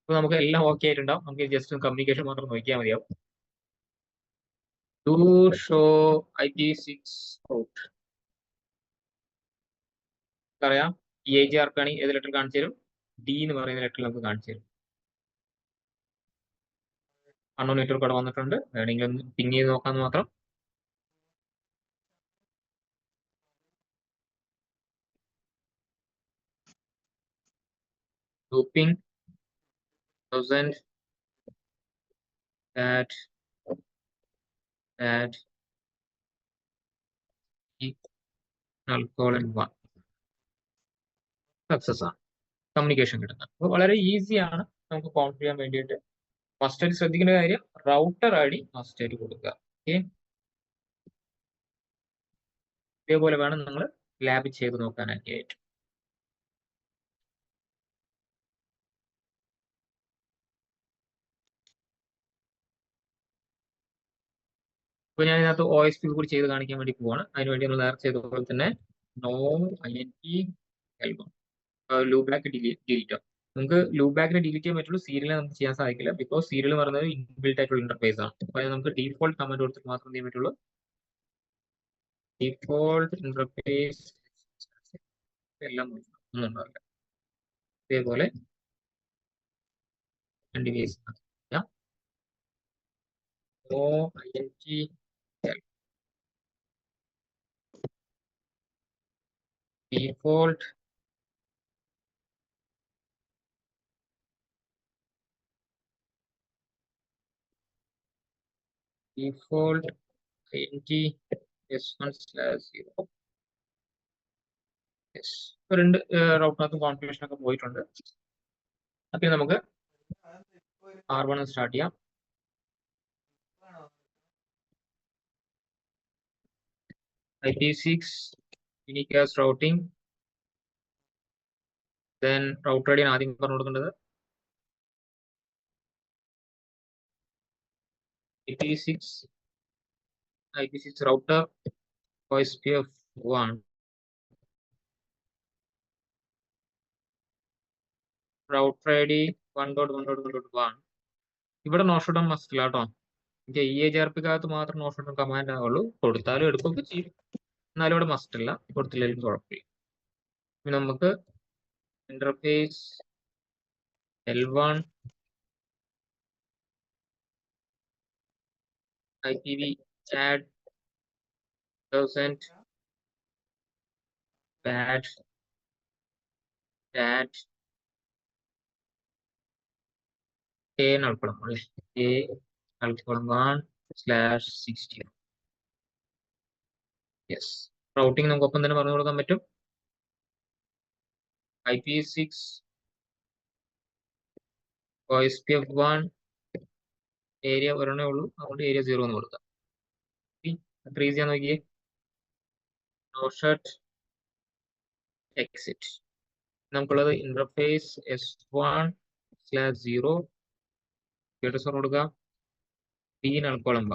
അപ്പൊ നമുക്ക് എല്ലാം ഓക്കെ ആയിട്ടുണ്ടാവും. നമുക്ക് ജസ്റ്റ് കമ്മ്യൂണിക്കേഷൻ മാത്രം നോക്കിയാൽ മതിയാവും. ടു ഷോ IP6 ഔട്ട് പറയാം. EIGRP ആണ് ഏത് ലെറ്റർ കാണിച്ചു തരും? D എന്ന് പറയുന്ന ലെറ്റർ നമുക്ക് കാണിച്ചു തരും. അൺനോൺ നെറ്റ്വർക്ക് അവിടെ വന്നിട്ടുണ്ട്. വേണമെങ്കിൽ ഒന്ന് പിങ് ചെയ്ത് നോക്കാന്ന് മാത്രം. looping 1000 that colon 1 സക്സസ് ആണ് കമ്മ്യൂണിക്കേഷൻ കിട്ടുന്നത്. അപ്പോൾ വളരെ ഈസിയാണ് നമുക്ക് കൗണ്ട് ചെയ്യാൻ വേണ്ടിയിട്ട്. മസ്റ്റ് ശ്രദ്ധിക്കേണ്ട കാര്യം റൗട്ടർ ഐ ഡി മസ്റ്റ് കൊടുക്കുക. ഓക്കെ, ഇതേപോലെ വേണം നിങ്ങൾ ലാബ് ചെയ്ത് നോക്കാനായിട്ട്. അപ്പോൾ ഞാൻ ഇതിനകത്ത് OSP കൂടി ചെയ്ത് കാണിക്കാൻ വേണ്ടി പോവാണ്. അതിനുവേണ്ടി നമ്മൾ നേരത്തെ ചെയ്ത പോലെ തന്നെ നോ ലൂപ്പ് ബാക്ക് ഡിലീറ്റോ. നമുക്ക് ലൂപ്പ് ബാക്കിനെ ഡിലീറ്റ് ചെയ്യാൻ പറ്റുള്ളൂ, സീരിയലിനെ നമുക്ക് ചെയ്യാൻ സാധിക്കില്ല. ബിക്കോസ് സീരിയൽ എന്ന് പറയുന്നത് ഇൻബിൽറ്റ് ആയിട്ടുള്ള ഇന്റർഫേസ് ആണ്. അപ്പോൾ നമുക്ക് ഡീഫോൾട്ട് കമന്റ് കൊടുത്തിട്ട് മാത്രം ചെയ്യാൻ പറ്റുള്ളൂ. ഡിഫോൾട്ട് ഇന്റർഫേസ് എല്ലാം ഒന്നും ഉണ്ടാവില്ല. ഇതേപോലെ default int s1/0. രണ്ട് റൗട്ടിനകത്തും കോൺഫിഗറേഷൻ ഒക്കെ പോയിട്ടുണ്ട്. അപ്പൊ നമുക്ക് R1 സ്റ്റാർട്ട് ചെയ്യാം. IP6 unicast routing. Then router ID ആദ്യം പറഞ്ഞു കൊടുക്കേണ്ടത് IP6 router OSPF1 router ID 1.1.1.1. ഇവിടെ നോ ഷട്ട് ഡൗൺ മസ്റ്റ് ഇല്ല കേട്ടോ. എനിക്ക് EAGRPക്കകത്ത് മാത്രം നോ ഷട്ട് ഡൗൺ കമാൻഡ് ആവുള്ളൂ. കൊടുത്താലും എടുക്കുകയൊക്കെ ചെയ്യും, എന്നാലും ഇവിടെ മസ്റ്റ് ഇല്ല. കൊടുത്തില്ലെങ്കിലും കുഴപ്പമില്ല. പിന്നെ നമുക്ക് interface L1 IPv add 1000 bad A നൽകണം അല്ലേ, A നൽകണം 1/60. യെസ്, റൗട്ടിംഗ് നമുക്ക് ഒപ്പം തന്നെ പറഞ്ഞു കൊടുക്കാൻ പറ്റും. IP6 OSPF1 ഏരിയ ഒരെണ്ണേ ഉള്ളൂ, അതുകൊണ്ട് ഏരിയ 0 എന്ന് കൊടുക്കാം. എത്ര ഈസിയാന്ന് നോക്കിയേ. No shut exit. നമുക്കുള്ളത് ഇന്റർഫേസ് S1/0 സ്റ്റാറ്റസ് കൊടുക്കാം. P നൽകോളം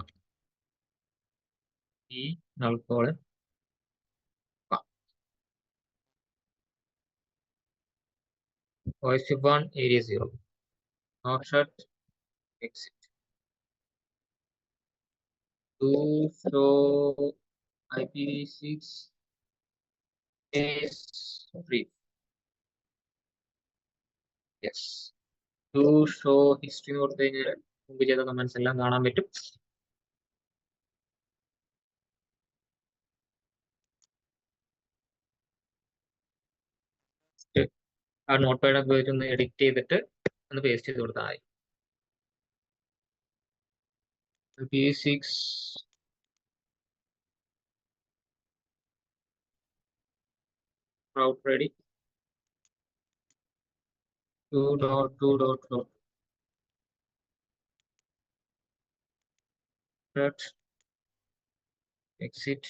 OSPF1 area 0. Not shut exit. To show IPv6 is free. Yes. To show history എന്ന് കൊടുത്തു കഴിഞ്ഞാൽ മുമ്പ് ചെയ്ത കമന്റ്സ് എല്ലാം കാണാൻ പറ്റും. ആ നോട്ട് പാഡ് ഉപയോഗിച്ച് ഒന്ന് എഡിറ്റ് ചെയ്തിട്ട് ഒന്ന് പേസ്റ്റ് ചെയ്ത് കൊടുത്താൽ മതി. IP6 route ready 2.2.2 exit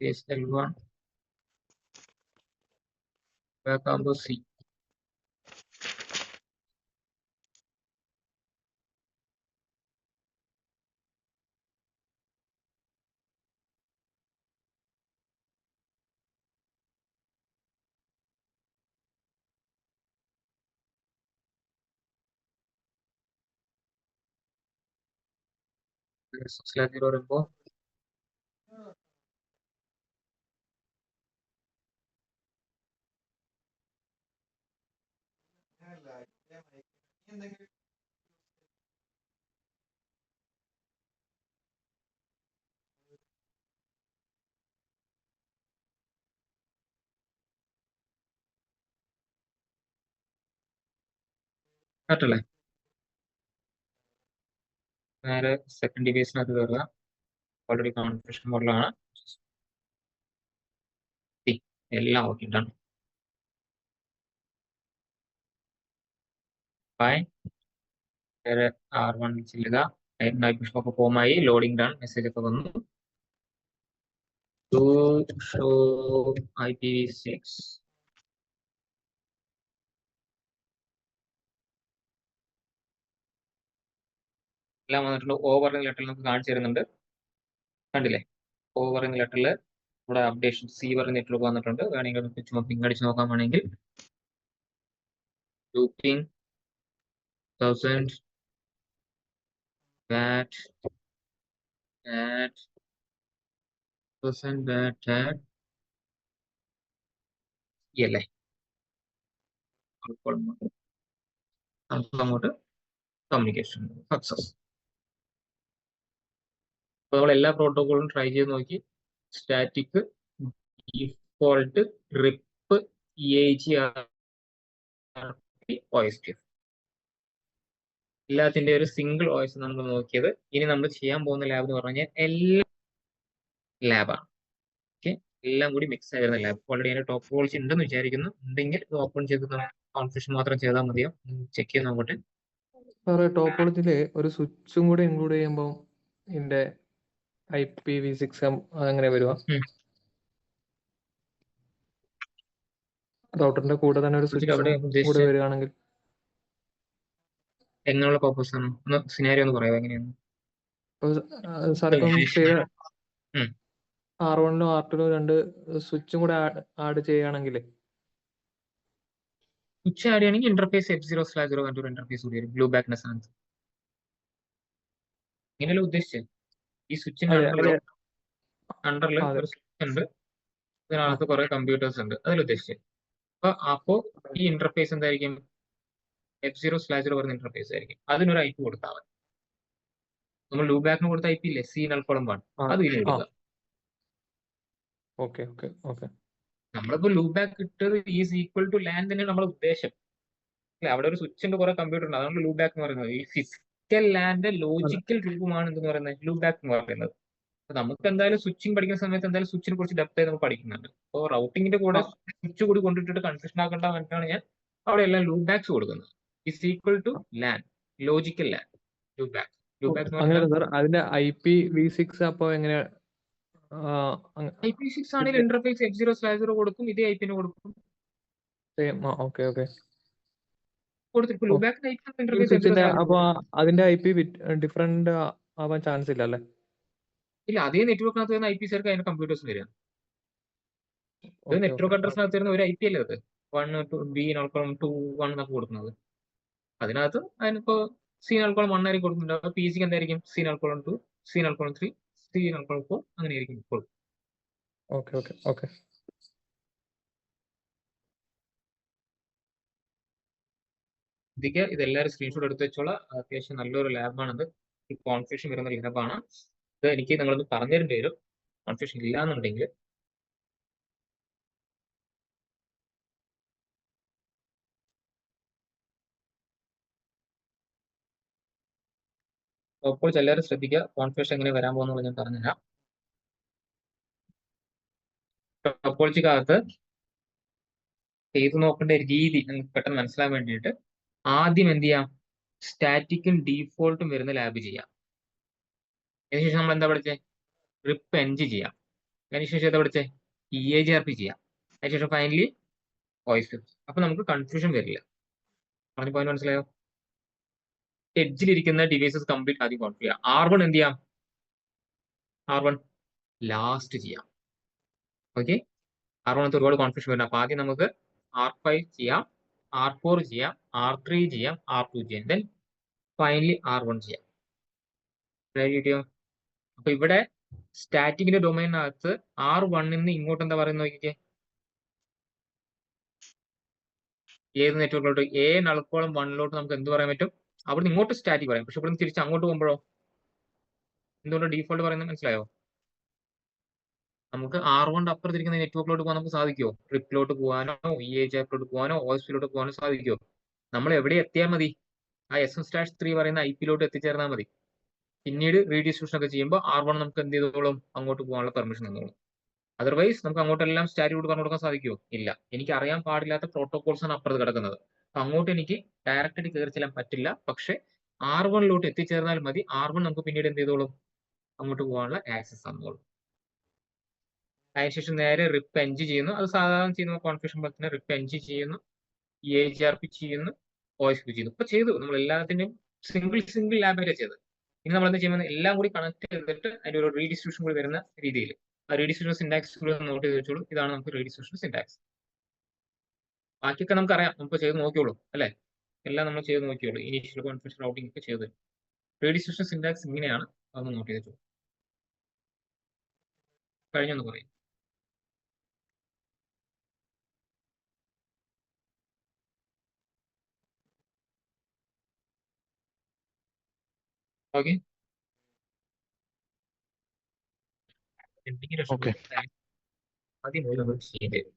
is L1 back combo C. /0 വരുമ്പോ കറക്റ്റല്ലേ? നേരെ സെക്കൻഡ് ഡിവൈസിനകത്ത് കയറുക. ഓൾറെഡി കോൺഫിഗറേഷൻ മോഡലാണ്. എല്ലാം ഓക്കെ ഡൺ. ഫൈൻ. നേരെ R1 ചെല്ലുക. ഒക്കെ ഫോമായി. Loading done. മെസ്സേജ് ഒക്കെ വന്നു. To show IPv6. എല്ലാം വന്നിട്ടുണ്ട്. ഓവർ എന്ന ലെറ്ററിൽ നമുക്ക് കാണിച്ചു തരുന്നുണ്ട്. കണ്ടില്ലേ? ഓവർ എന്ന ലെറ്ററിൽ ഇവിടെ അപ്ഡേഷൻ സി പറഞ്ഞ നെറ്റ്വർക്ക് വന്നിട്ടുണ്ട്. വേണമെങ്കിൽ നമുക്ക് ചുമ്മാ പിങ് അടിച്ച് നോക്കാൻ വേണമെങ്കിൽ 2ping 1000 that percent that അല്ലേ? അങ്ങോട്ട് കമ്മ്യൂണിക്കേഷൻ സക്സസ്. അപ്പോൾ നമ്മൾ എല്ലാ പ്രോട്ടോക്കോളും ട്രൈ ചെയ്ത് നോക്കി. സ്റ്റാറ്റിക്, ഡീഫോൾട്ട്, റിപ്പ്, OSPF എല്ലാത്തിന്റെ ഒരു സിംഗിൾ OS നമ്മൾ നോക്കിയത്. ഇനി നമ്മൾ ചെയ്യാൻ പോകുന്ന ലാബ് എന്ന് പറഞ്ഞു കഴിഞ്ഞാൽ എല്ലാം ലാബാണ്. ഓക്കെ, എല്ലാം കൂടി മിക്സ് ആയിരുന്ന ലാബ്. ഓൾറെഡി അതിന്റെ ടോപ്പോളജി ഉണ്ടെന്ന് വിചാരിക്കുന്നു. ഉണ്ടെങ്കിൽ ഇത് ഓപ്പൺ ചെയ്ത് കോൺഫിഗറേഷൻ മാത്രം ചെയ്താൽ മതിയോ? ചെക്ക് ചെയ്ത് നോക്കട്ടെ. സാറേ, ടോപ്പോളജിയില് ഒരു സ്വിച്ചും കൂടെ ഇൻക്ലൂഡ് ചെയ്യുമ്പോൾ ഇതിന്റെ IPv6 അങ്ങനെ വരുക? റൗട്ടറിന്റെ കൂടെ തന്നെ ഒരു സ്വിച്ച് കൂടെ വരികയാണെങ്കിൽ എങ്ങനെയുള്ള പർപ്പസ് ആണ്? ഒന്ന് സിനാരിയോ ഒന്ന് പറയാം എങ്ങനെയാണ്? സാർ ഇപ്പം ചെയ്ത R1 R2 രണ്ട് സ്വിച്ചും കൂടെ ആഡ് ചെയ്യുകയാണെങ്കിൽ സ്വിച്ച് ആഡ് ചെയ്യണമെങ്കിൽ ഇന്റർഫേസ് F0/0 കണ്ടൊരു ഇന്റർഫേസ് കൂടി വരും. ബ്ലൂ ബാക്ക്നെസ് ആണ് ഇങ്ങനെയല്ല ഉദ്ദേശിച്ചത്. ഈ സ്വിച്ചിന്റെ അണ്ടറിൽ ഒരു സ്വിച്ച് ഉണ്ട്. ഇതിനകത്ത് കുറെ കമ്പ്യൂട്ടേഴ്സ് ഉണ്ട്. അതിൽ ഉദ്ദേശിച്ചത്. അപ്പോ ഈ ഇന്റർഫേസ് എന്തായിരിക്കും? F0/0 പറയുന്ന ഇന്റർഫേസ് ആയിരിക്കും. അതിനൊരു IP കൊടുത്താൽ മതി. നമ്മൾ ലൂബാക്കിന് കൊടുത്ത IP ഇല്ലേ, C null:1, അത് ഇതിന് കൊടുക്കുക. നമ്മളിപ്പോ ലൂബാക്ക് ഇട്ടത് ഈസ് ഈക്വൽ ടു ലാൻ തന്നെയാണ് നമ്മുടെ ഉദ്ദേശം. അല്ലെ, അവിടെ ഒരു സ്വിച്ചിന്റെ കുറെ കമ്പ്യൂട്ടർ ഉണ്ട്. അതാണ് ലൂബാക്ക് എന്ന് പറയുന്നത്. ഈ ഫിസിക്കൽ ലാൻഡ് ലോജിക്കൽ രൂപമാണ് എന്തെന്ന് പറയുന്നത് ലൂബാക്ക് എന്ന് പറയുന്നത്. നമുക്ക് എന്തായാലും സ്വിച്ചിങ് പഠിക്കുന്ന സമയത്ത് എന്തായാലും സ്വിച്ചിനെ കുറിച്ച് ഡെപ്ത് ആയി നമ്മൾ പഠിക്കുന്നുണ്ട്. അപ്പോൾ റൗട്ടിങ്ങിന്റെ കൂടെ സ്വിച്ച് കൂടി കൊണ്ടിട്ടിട്ട് കൺഫ്യൂഷൻ ആക്കേണ്ട വേണ്ടിയിട്ടാണ് ഞാൻ അവിടെ എല്ലാം ലൂബാക്സ് കൊടുക്കുന്നത്. Is equal to LAN, logical LAN, loopback. അതിന്റെ IPv6 അപ്പൊ എങ്ങനെ? IPv6 ആണെങ്കിൽ ഇന്റർഫേസ് F0/0 കൊടുക്കും. ഇതേ IP കൊടുക്കും. അപ്പൊ അതിന്റെ IP ഡിഫറെന്റ് ആവാൻ ചാൻസ് ഇല്ല അല്ലേ? ഇല്ല, അതേ നെറ്റ്വർക്കിനകത്ത് വരുന്ന IP ചേർക്ക് അതിന്റെ കമ്പ്യൂട്ടേഴ്സ് വരിക. നെറ്റ്വർക്ക് അഡ്രസ്സിനകത്ത് വരുന്ന ഒരു IP അല്ലേ അത്? 1 B null:2 1 എന്നൊക്കെ കൊടുക്കുന്നത്. അതിനകത്ത് അതിനിപ്പോ C null:1 ആയിരിക്കും കൊടുക്കുന്നുണ്ട്. PC എന്തായിരിക്കും? C null:2, C null:3, C null:4 അങ്ങനെ ആയിരിക്കും. ഇതെല്ലാവരും സ്ക്രീൻഷോട്ട് എടുത്ത് വെച്ചോളാം. അത്യാവശ്യം നല്ലൊരു ലാബാണത്. കോൺഫിഗറേഷൻ വരുന്ന ലാബാണ് ഇത്. എനിക്ക് നിങ്ങളൊന്ന് പറഞ്ഞു തരേണ്ടി വരും കോൺഫിഗറേഷൻ ഇല്ലാന്നുണ്ടെങ്കിൽ. അപ്പോൾ എല്ലാവരും ശ്രദ്ധിക്കുക, കോൺഫിഗറേഷൻ എങ്ങനെ വരാൻ പോകുന്നത് ഞാൻ പറഞ്ഞുതരാം. ടോപ്പോളജിക്കകത്ത് ചെയ്ത് നോക്കേണ്ട രീതി നിങ്ങൾക്ക് പെട്ടെന്ന് മനസ്സിലാൻ വേണ്ടിയിട്ട് ആദ്യം എന്ത് ചെയ്യാം? സ്റ്റാറ്റിക്കും ഡീഫോൾട്ടും വരുന്ന ലാബ് ചെയ്യാം. അതിനുശേഷം നമ്മൾ എന്താ പഠിച്ചേ? RIP-ng ചെയ്യാം. അതിനുശേഷം എന്താ പഠിച്ചേ? EAGRP ചെയ്യാം. അതിനുശേഷം ഫൈനലി OSPF. അപ്പൊ നമുക്ക് കൺഫ്യൂഷൻ വരില്ല. പറഞ്ഞ പോയിന്റ് മനസ്സിലായോ? എഡ്ജിലിരിക്കുന്ന ഡിവൈസസ് കംപ്ലീറ്റ് ആദ്യം കോൺഫിഗർ ചെയ്യാം. R1 എന്ത് ചെയ്യാം? R1 ലാസ്റ്റ് ചെയ്യാം. ഓക്കെ, R1 ഒരുപാട് കോൺഫ്യൂഷൻ വരുന്നത്. അപ്പൊ ആദ്യം നമുക്ക് R5 ചെയ്യാം, R4 ചെയ്യാം, R3 ചെയ്യാം, R2 ചെയ്യാം, ദെൻ ഫൈനലി R1 ചെയ്യാം. കിട്ടിയോ? അപ്പൊ ഇവിടെ സ്റ്റാറ്റിക്കിന്റെ ഡൊമൈനകത്ത് R1 നിന്ന് ഇങ്ങോട്ട് എന്താ പറയുന്നത് നോക്കിക്കേ. ഏത് നെറ്റ്വർക്കിലോട്ട്? A null:1 നമുക്ക് എന്ത് പറയാൻ പറ്റും? അവിടെ നിന്ന് ഇങ്ങോട്ട് സ്റ്റാറ്റിക് പറയാം. പക്ഷെ ഇവിടെ നിന്ന് തിരിച്ച് അങ്ങോട്ട് പോകുമ്പോഴോ എന്തുകൊണ്ട് ഡീഫോൾട്ട് പറയുന്നത് മനസ്സിലായോ? നമുക്ക് R1 അപ്പുറത്തിരിക്കുന്ന നെറ്റ്വർക്കിലോട്ട് പോകാൻ നമുക്ക് സാധിക്കുമോ? RIP-ലോട്ട് പോകാനോ, EAGRP-ലോട്ട് പോകാനോ, OSPF-ലോട്ട് പോകാനോ സാധിക്കുമോ? നമ്മൾ എവിടെ എത്തിയാൽ മതി? ആ SM/3 പറയുന്ന IP-ലോട്ട് എത്തിച്ചേർന്നാൽ മതി. പിന്നീട് റീഡിസ്ട്രിബ്യൂഷൻ ഒക്കെ ചെയ്യുമ്പോൾ R1 നമുക്ക് എന്ത് ചെയ്തോളും, അങ്ങോട്ട് പോകാനുള്ള പെർമിഷൻ തന്നോളും. അതർവൈസ് നമുക്ക് അങ്ങോട്ടെല്ലാം സ്റ്റാറ്റിയോട് പറഞ്ഞു കൊടുക്കാൻ സാധിക്കുമോ? ഇല്ല. എനിക്ക് അറിയാൻ പാടില്ലാത്ത പ്രോട്ടോകോൾസ് ആണ് അപ്പുറത്ത് കിടക്കുന്നത്. അപ്പൊ അങ്ങോട്ട് എനിക്ക് ഡയറക്റ്റ് കയറി ചെല്ലാൻ പറ്റില്ല. പക്ഷെ R1-ലോട്ട് എത്തിച്ചേർന്നാൽ മതി. R1 നമുക്ക് പിന്നീട് എന്ത് ചെയ്തോളും, അങ്ങോട്ട് പോകാനുള്ള ആക്സസ് തന്നോളും. അതിനുശേഷം നേരെ RIP-NG ചെയ്യുന്നു. അത് സാധാരണ ചെയ്യുന്ന കോൺഫിഗറേഷൻ പോലെ തന്നെ RIP-NG ചെയ്യുന്നു, EIGRP ചെയ്യുന്നു, OSP ചെയ്യുന്നു. ഇപ്പൊ ചെയ്തു. നമ്മൾ എല്ലാത്തിന്റെയും സിംഗിൾ ലാബായിട്ട് ചെയ്തത്. ഇനി നമ്മൾ എന്താ ചെയ്യുന്നത്, എല്ലാം കൂടി കണക്ട് ചെയ്തിട്ട് അതിന്റെ ഒരു റീഡിസ്ട്രിബ്യൂഷൻ കൂടി വരുന്ന രീതിയിൽ ആ റീഡിസ്ട്രിബ്യൂഷൻ സിന്റാക്സ് കൂടി നോട്ട് ചെയ്ത് വെച്ചോളൂ. ഇതാണ് നമുക്ക് റീഡിസ്ട്രിബ്യൂഷൻ സിന്റാക്സ്. ബാക്കിയൊക്കെ നമുക്കറിയാം, നമുക്ക് ചെയ്ത് നോക്കിയോളൂ അല്ലെ. എല്ലാം നമ്മൾ ചെയ്ത് നോക്കിയോളൂ. ഇനീഷ്യൽ കോൺഫിഗറേഷൻ റൗട്ടിംഗ് ഒക്കെ ചെയ്ത് റീഡിസ്ട്രിബ്യൂഷൻ സിന്റാക്സ് ഇങ്ങനെയാണ്. അതൊന്ന് നോട്ട് ചെയ്ത് വെച്ചോളൂ. കഴിഞ്ഞൊന്ന് പറയും. ഓക്കെ. ഓക്കെ. ആദ്യം നമ്മൾ ചെയ്യേണ്ടത്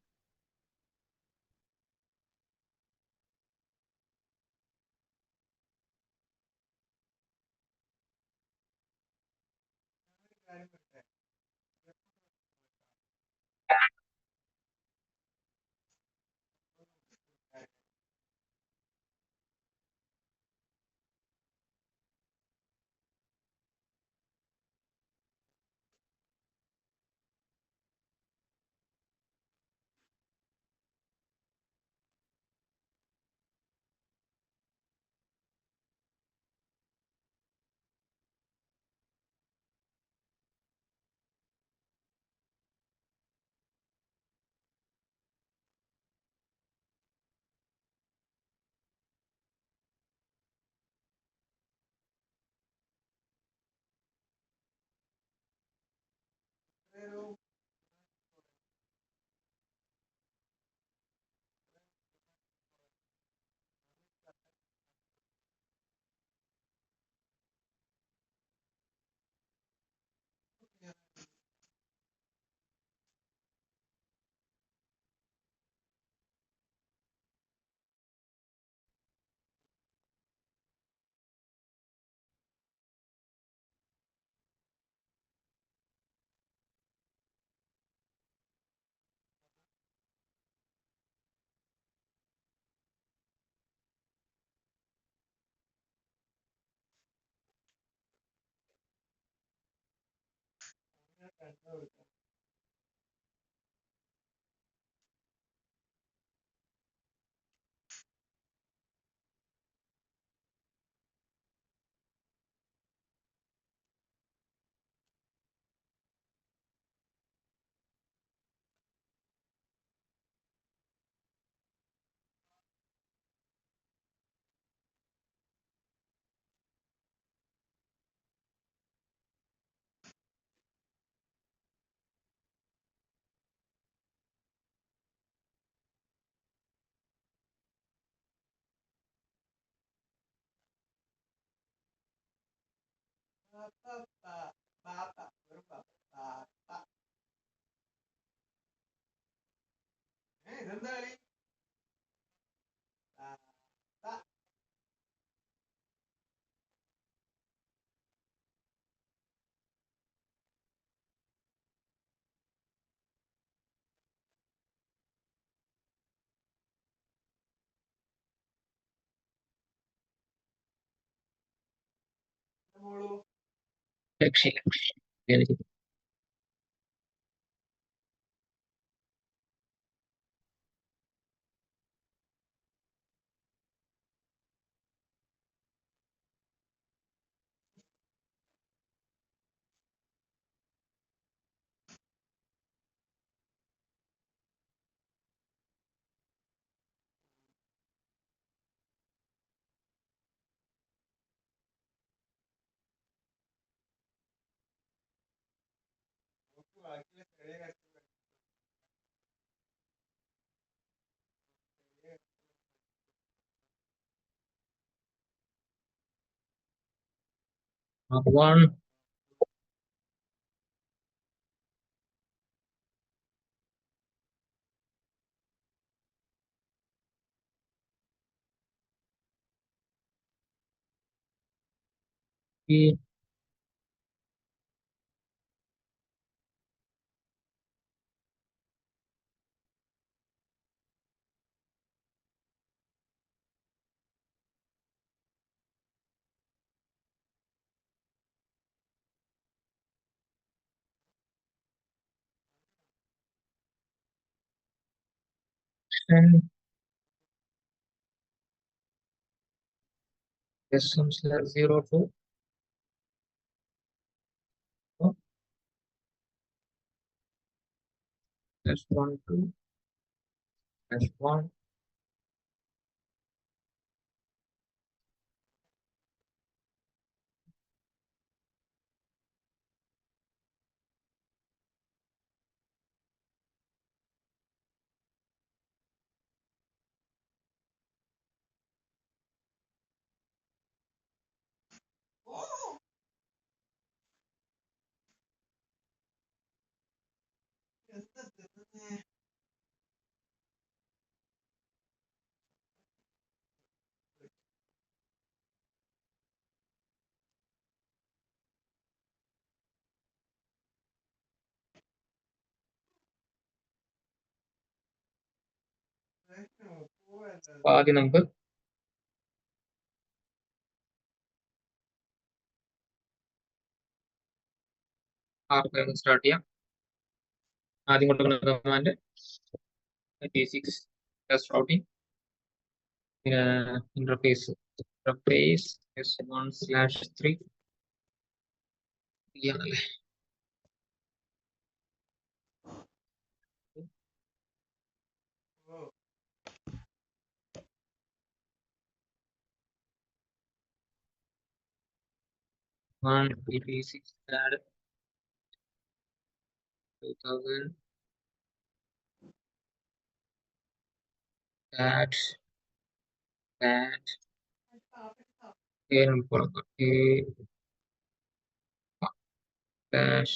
രക്ഷയില്ല. ഇങ്ങനെ ചെയ്തു. R1 and SM/0 to S1 to S1 ആദ്യം നമുക്ക് സ്റ്റാർട്ട് ചെയ്യാം. ആദ്യം കൊടുക്കുന്ന command IP6 test routing interface S1/3 ആണല്ലേ. IP6 add 2000 add dash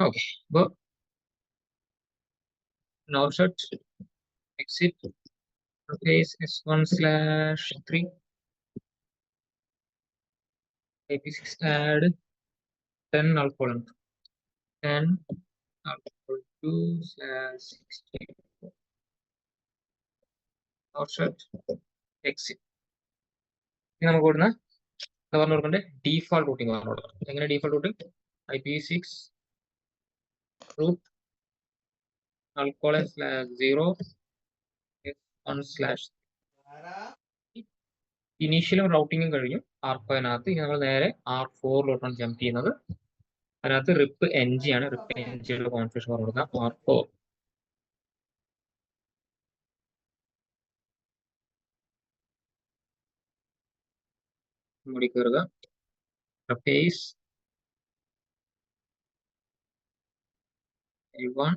okay. Go now set exit replace S1/3 IP6 add 10 null column 10 null column 2/16 now set exit. ഇനി നമുക്ക് കൊടുക്കുന്ന പറഞ്ഞു കൊടുക്കണ്ടേ ഡീഫോൾട്ട് റൂട്ടിംഗ് പറഞ്ഞു കൊടുക്കാം. എങ്ങനെ default routing IP6 root null column /0 S1/. ഇനീഷ്യലും റൗട്ടിങ്ങും കഴിഞ്ഞു R5-നകത്ത്. ഇനി നമ്മൾ നേരെ R4-ലോട്ടാണ് ജമ്പ് ചെയ്യുന്നത്. അതിനകത്ത് റിപ്പ് NG ആണ്. റിപ്പ് NGയുടെ കോൺഫിഗറേഷൻ പറഞ്ഞു കൊടുക്കാം. R4 കൂടി കയറുക. Interface L1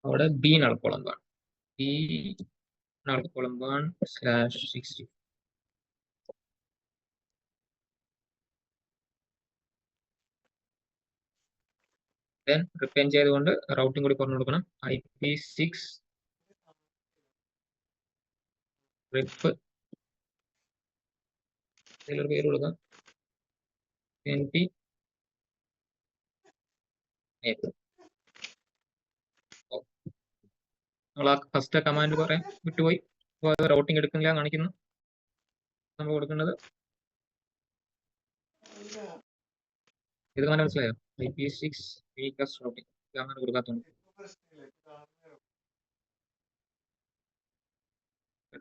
അവിടെ B null column 1 B null column 1/60. Then rip NG ആയതുകൊണ്ട് റൗട്ടിംഗ് കൂടി പറഞ്ഞു കൊടുക്കണം. IP6 റിപ്പ് ഇതിലൊരു പേര് കൊടുക്കാം. NP നമ്മൾ ആ ഫസ്റ്റ് കമാൻഡ് പറയാൻ വിട്ടുപോയി. റൗട്ടിംഗ് എടുക്കുന്നില്ല കാണിക്കുന്നു. നമ്മൾ കൊടുക്കേണ്ടത് ഇത് കമാൻഡ് മനസ്സിലായോ? IP6 unicast routing അങ്ങനെ കൊടുക്കാത്തതുകൊണ്ട്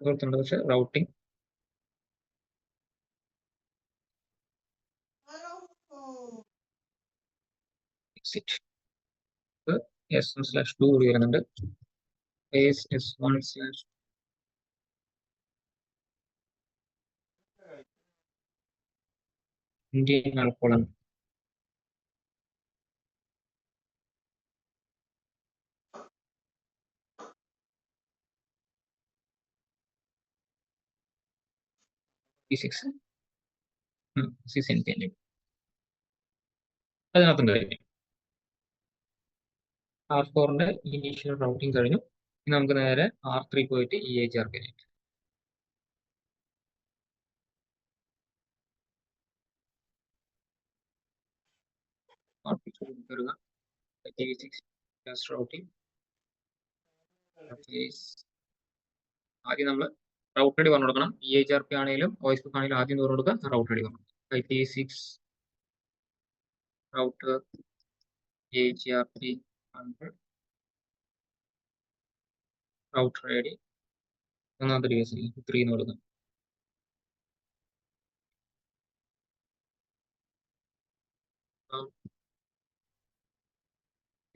കൊടുത്തിട്ടുണ്ട്. പക്ഷെ റൗട്ടിംഗ് എക്സിറ്റ് S1/2 കൂടി വരുന്നുണ്ട്. S1/ Indian null column P6 6 അതിനകത്തും കഴിഞ്ഞു. R4ന്റെ ഇനീഷ്യൽ റൗട്ടിങ് കഴിഞ്ഞു. ഇനി നമുക്ക് നേരെ R3 പോയിട്ട് EHR കയറ്റി. റൗട്ടിങ് ആദ്യം നമ്മൾ റൗട്ട് ഐഡി പറഞ്ഞു കൊടുക്കണം. EHRP ആണെങ്കിലും OSP ആണെങ്കിലും ആദ്യം പറഞ്ഞു കൊടുക്കുക റൗട്ട് ഐഡി പറഞ്ഞു. IP6 router EHRP 100 router ID ഒന്നാമത്തെ ഡിവൈസ് 3 എന്ന് കൊടുക്കാം.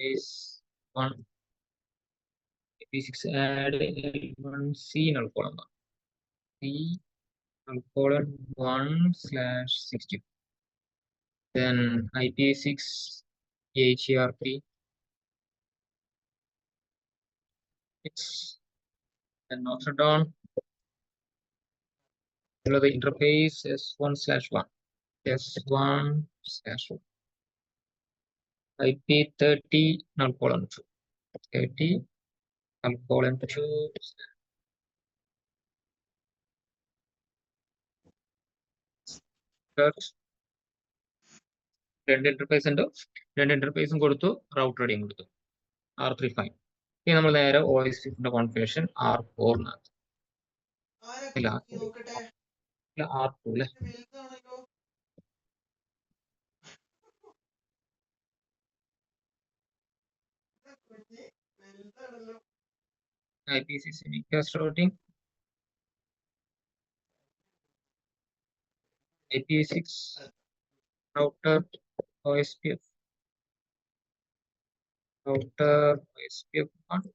Base 1 IP6 add L1C null column. C null column 1/60. Then IP6 EHR3 it's and also done. Below the interface S1/1 S1/1 IP30 null column 2 30 null column 2 രണ്ട് ഇന്റർഫേസും കൊടുത്തു, router ഐഡിയും കൊടുത്തു. R35 ഇനി നമ്മൾ നേരെ OSPന്റെ കോൺഫിഗറേഷൻ R4 R2 അല്ലേ? IP6 unicast routing IP6 router OSPF router OSPF 1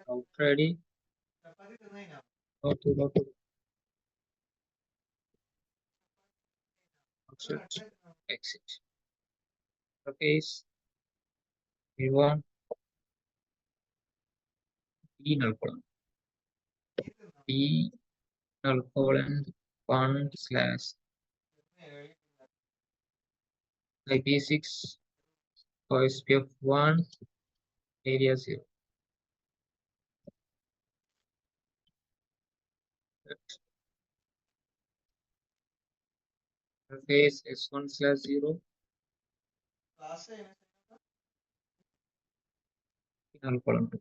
router ID exit interface V1 P null column P null column 1/ IP6 OSPF 1 area 0. Interface S1/0 null column 2.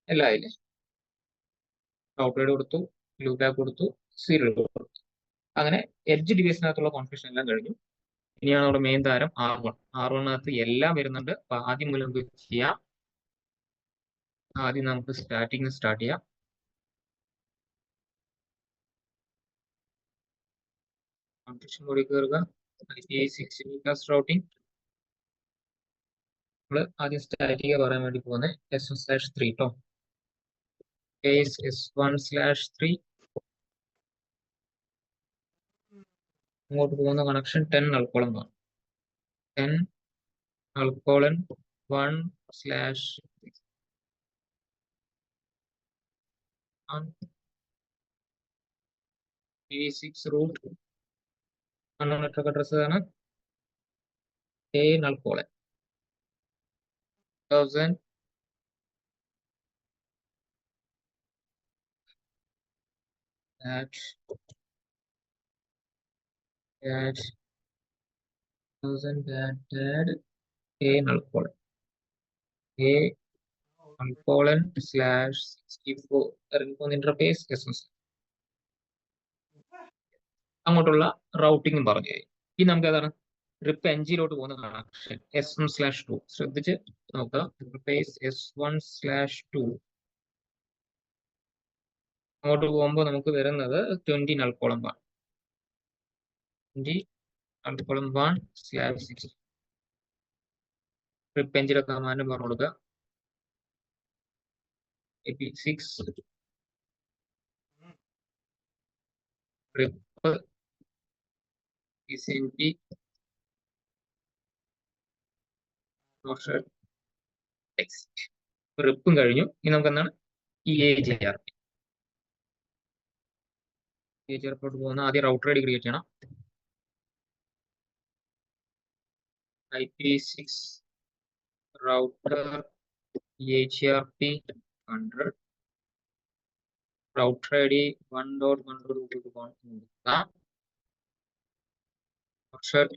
എല്ലാം ആയില്ലേ? Router കൊടുത്തു, ലൂപാക്ക് കൊടുത്തു, serial കൊടുത്തു. അങ്ങനെ edge ഡിവൈസിനകത്തുള്ള configuration എല്ലാം കഴിഞ്ഞു. ഇനിയാണ് നമ്മുടെ മെയിൻ താരം R1. R1നകത്ത് എല്ലാം വരുന്നുണ്ട്. അപ്പൊ ആദ്യം മുതൽ നമുക്ക് ചെയ്യാം. ആദ്യം നമുക്ക് സ്റ്റാർട്ട് ചെയ്യാം. കോൺഫിഗറേഷൻ കൂടി കയറുക. IP6 unicast routing നമ്മൾ ആദ്യം സ്റ്റാറ്റിക് പറയാൻ വേണ്ടി പോകുന്നത് S1/3 കേട്ടോ. കേസ് S1/3 അങ്ങോട്ട് പോകുന്ന കണക്ഷൻ 10 null column ആണ്. 10 null column 1/6 PV6 root network address ആണ് A null column 1000 at 1000 add A null column A null column /64 ഇറങ്ങിപ്പോകുന്ന ഇന്റർഫേസ് S1. അങ്ങോട്ടുള്ള റൗട്ടിങ്ങും പറഞ്ഞു തരും. ഇനി നമുക്ക് ഏതാണ് RIP NGയിലോട്ട് പോകുന്ന കണക്ഷൻ S1/2 ശ്രദ്ധിച്ച് നോക്കുക. ഇന്റർഫേസ് S1/2 അങ്ങോട്ട് പോകുമ്പോൾ നമുക്ക് വരുന്നത് 20 null column 1 20 null column 1/60 RIP NGയുടെ command പറഞ്ഞു കൊടുക്കുക. IP6 RIP CCNP ടെക്സ്റ്റ് റിപ്പും കഴിഞ്ഞു. ഇനി നമുക്ക് എന്താണ് EAGRP പോകുന്ന ആദ്യം റൗട്ടർ ഐഡി ക്രിയേറ്റ് ചെയ്യണം. IP6 router EAGRP 100 router ID 1.1.1 set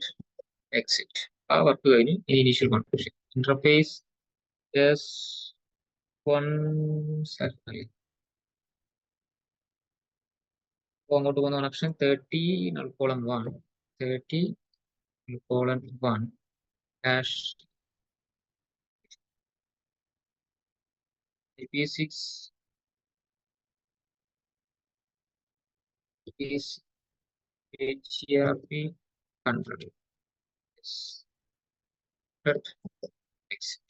exit. ആ വർക്ക് കഴിഞ്ഞു. ഇനീഷ്യൽ കോൺഫിഗറേഷൻ ഇന്റർഫേസ് S1 അങ്ങോട്ട് പോകുന്ന connection 30:1 30:1 hash IP6 is EAGRP 100 exit.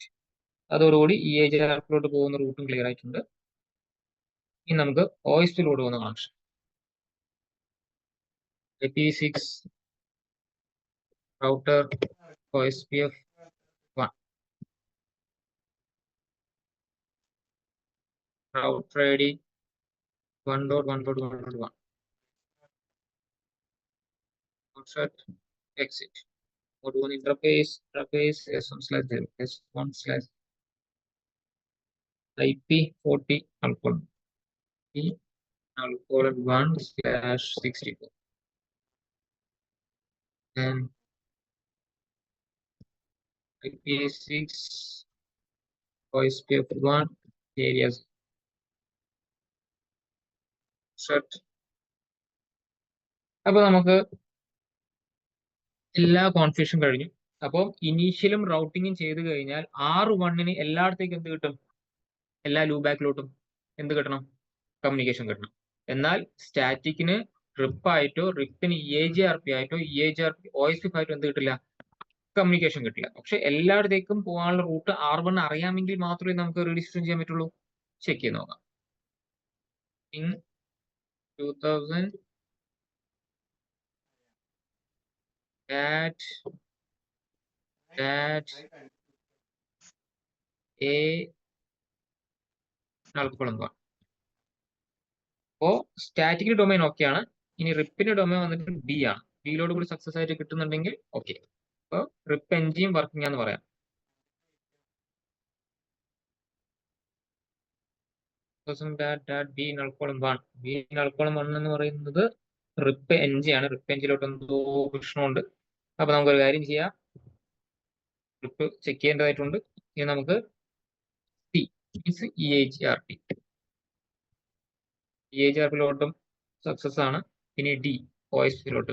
അതോടുകൂടി EAGRP പോകുന്ന റൂട്ടും ക്ലിയർ ആയിട്ടുണ്ട്. ഇനി നമുക്ക് OSP-ലോട്ട് പോകുന്ന connection IP6 router OSPF 1 router ID 1.1.1 set exit. Interface S1/0 S1/ IP40 1/64 and IP6 OSPF 1 areas set. അപ്പൊ നമുക്ക് എല്ലാ കോൺഫിഗറേഷൻ കഴിഞ്ഞു. അപ്പോൾ ഇനീഷ്യലും റൗട്ടിങ്ങും ചെയ്ത് കഴിഞ്ഞാൽ R1 എല്ലായിടത്തേക്കും എന്ത് കിട്ടും? എല്ലാ ലൂബാക്കിലോട്ടും എന്ത് കിട്ടണം? കമ്മ്യൂണിക്കേഷൻ കിട്ടണം. എന്നാൽ സ്റ്റാറ്റിക്കിന് റിപ്പ് ആയിട്ടോ റിപ്പിന് EAGRP ആയിട്ടോ EAGRP OSPF ആയിട്ടോ എന്ത് കിട്ടില്ല? കമ്മ്യൂണിക്കേഷൻ കിട്ടില്ല. പക്ഷെ എല്ലായിടത്തേക്കും പോകാനുള്ള റൂട്ട് R1 അറിയാമെങ്കിൽ മാത്രമേ നമുക്ക് റീഡിസ്ട്രിബ്യൂഷൻ ചെയ്യാൻ പറ്റുള്ളൂ. ചെക്ക് ചെയ്ത് നോക്കാം. ഇൻ 2000 that A നൽകുക. അപ്പോ സ്റ്റാറ്റിക്കിന്റെ ഡൊമൈൻ ഓക്കെയാണ്. ഇനി റിപ്പിന്റെ ഡൊമൈൻ വന്നിട്ട് B ആണ്. ബിയിലോട് കൂടി സക്സസ് ആയിട്ട് കിട്ടുന്നുണ്ടെങ്കിൽ ഓക്കെ. അപ്പൊ റിപ്പ് എൻജിൻ വർക്കിംഗ് ആണെന്ന് പറയാം. B null:1 എന്ന് പറയുന്നത് റിപ്പ് എൻജി ആണ്. റിപ്പ് എൻജിലോട്ട് എന്തോ പ്രശ്നമുണ്ട്. അപ്പൊ നമുക്കൊരു കാര്യം ചെയ്യാം. റിപ്പ് ചെക്ക് ചെയ്യേണ്ടതായിട്ടുണ്ട്. ഇനി നമുക്ക് EAGRP-ലോട്ടും സക്സസ് ആണ്. ഇനി D OSP-ലോട്ട്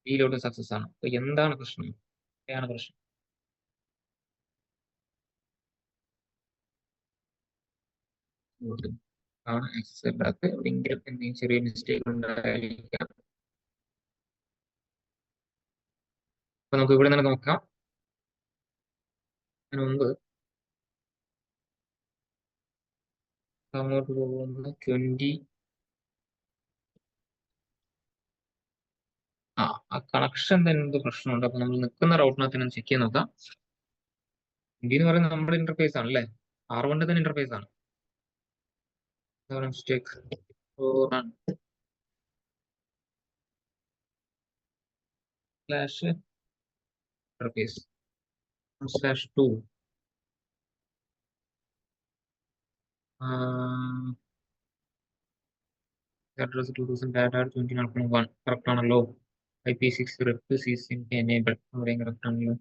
Bയിലോട്ടും സക്സസ് ആണ്. അപ്പൊ എന്താണ് പ്രശ്നം? ഇതാണ് പ്രശ്നം. ആണ് ആക്സസ് അല്ലാത്ത എവിടെയെങ്കിലും എന്തെങ്കിലും ചെറിയ മിസ്റ്റേക്ക് ഉണ്ടായിരിക്കാം. അപ്പൊ നമുക്ക് ഇവിടെ നിന്ന് നോക്കാം. അതിന് മുമ്പ് അങ്ങോട്ട് പോകുന്ന 20 ആ കണക്ഷൻ തന്നെ എന്തോ പ്രശ്നമുണ്ട്. അപ്പൊ നമ്മൾ നിൽക്കുന്ന റൗട്ടിനകത്ത് തന്നെ ചെക്ക് ചെയ്ത് നോക്കാം. 20 എന്ന് പറയുന്നത് നമ്മുടെ ഇന്റർഫേസ് ആണ് അല്ലേ? R1 തന്നെ ഇന്റർഫേസ് ആണ്. മിസ്റ്റേക്ക് /interface /2 അഡ്രസ് 2000 കറക്റ്റ് ആണല്ലോ. IP6 റിപ്പ് CCNP എനേബിൾ അവിടെയും കറക്റ്റ് ആണല്ലോ.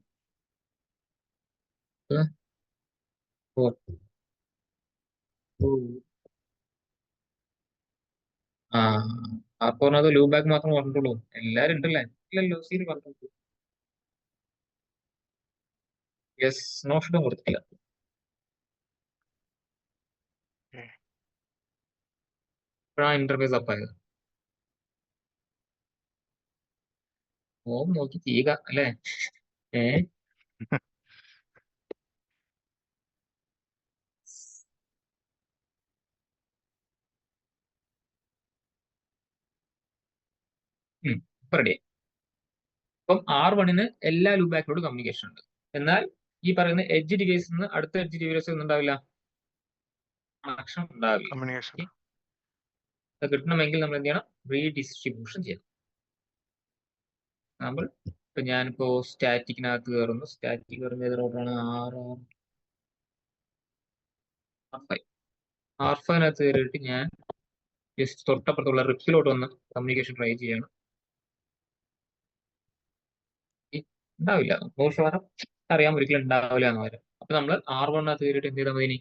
അത് ലൂബാക്ക് മാത്രം പറഞ്ഞിട്ടുള്ളൂ. എല്ലാരും ഉണ്ടല്ലേ? ഇല്ലല്ലോ. സീരി പറഞ്ഞിട്ടുള്ളൂ. യെസ്, നോഷനും കൊടുത്തില്ല. ഇപ്പോഴാണ് ഇന്റർഫേസ് അപ്പായത്. നോക്കി ചെയ്യുക അല്ലേ? ഇപ്പൊ റെഡി. അപ്പം R1 എല്ലാ ലൂപ്പ് ബാക്കിലോട് കമ്മ്യൂണിക്കേഷൻ ഉണ്ട്. എന്നാൽ ഈ പറയുന്ന എഡ്ജ് ഡിവൈസിൽ നിന്ന് അടുത്ത എഡ്ജ് ഡിവൈസ് ഒന്നും ഉണ്ടാവില്ല, കണക്ഷൻ ഉണ്ടാവില്ല. കമ്മ്യൂണിക്കേഷൻ. അത് കിട്ടണമെങ്കിൽ നമ്മൾ എന്ത് ചെയ്യണം? റീഡിസ്ട്രിബ്യൂഷൻ ചെയ്യണം. എക്സാമ്പിൾ, ഇപ്പൊ ഞാനിപ്പോ സ്റ്റാറ്റിക്കിനകത്ത് കയറുന്നു. സ്റ്റാറ്റിക് കയറുന്ന ഏത് റൗട്ടാണ്? R5 കയറിയിട്ട് ഞാൻ ജസ്റ്റ് തൊട്ടപ്പുറത്തുള്ള റിപ്പിലോട്ട് വന്ന് കമ്മ്യൂണിക്കേഷൻ ട്രൈ ചെയ്യണം. ഉണ്ടാവില്ല, 100% അറിയാൻ ഒരിക്കലും ഉണ്ടാവില്ല എന്ന് പറയാം. അപ്പൊ നമ്മൾ R1 കയറിയിട്ട് എന്ത് ചെയ്താൽ മതി?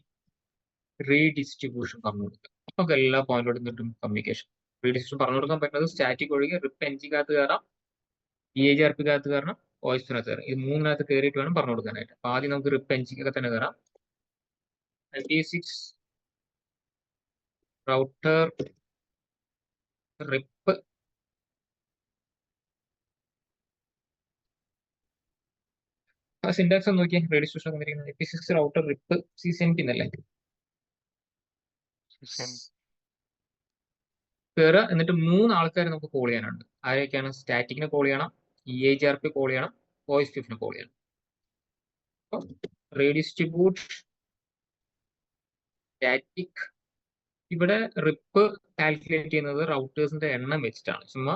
റീഡിസ്ട്രിബ്യൂഷൻ പറഞ്ഞു കൊടുക്കുക. നമുക്ക് എല്ലാ പോയിന്റിലോട്ടും കിട്ടും കമ്മ്യൂണിക്കേഷൻ. റീഡിസ്ട്രിബ്യൂഷൻ പറഞ്ഞു കൊടുക്കാൻ പറ്റുന്നത് സ്റ്റാറ്റിക് ഒഴികെ റിപ്പ് എൻജിക്കകത്ത് കയറാം, EAGRP-കകത്ത് കയറണം, OSP-നകത്ത് കയറാം. ഇത് മൂന്നിനകത്ത് കയറിയിട്ട് വേണം പറഞ്ഞു കൊടുക്കാനായിട്ട്. അപ്പൊ ആദ്യം നമുക്ക് റിപ്പ് എൻജിക്കൊക്കെ തന്നെ കയറാം. IP6 റൗട്ടർ റിപ്പ് സിന്റാക്സ് ഒന്ന് നോക്കിയാൽ റീഡിസ്ട്രിബ്യൂഷൻ വന്നിരിക്കുന്നത് IP6 റൗട്ടർ റിപ്പ് CCNP എന്നല്ലേ കയറുക. എന്നിട്ട് 3 ആൾക്കാരെ നമുക്ക് കോൾ ചെയ്യാനുണ്ട്. ആരൊക്കെയാണ്? സ്റ്റാറ്റിക്കിനെ കോൾ ചെയ്യണം, EAGRP കോൾ ചെയ്യണം, OSPF കോൾ ചെയ്യണം. Redistribute static. ഇവിടെ റിപ്പ് കാൽക്കുലേറ്റ് ചെയ്യുന്നത് റൗട്ടേഴ്സിന്റെ എണ്ണം വെച്ചിട്ടാണ്. ചുമ്മാ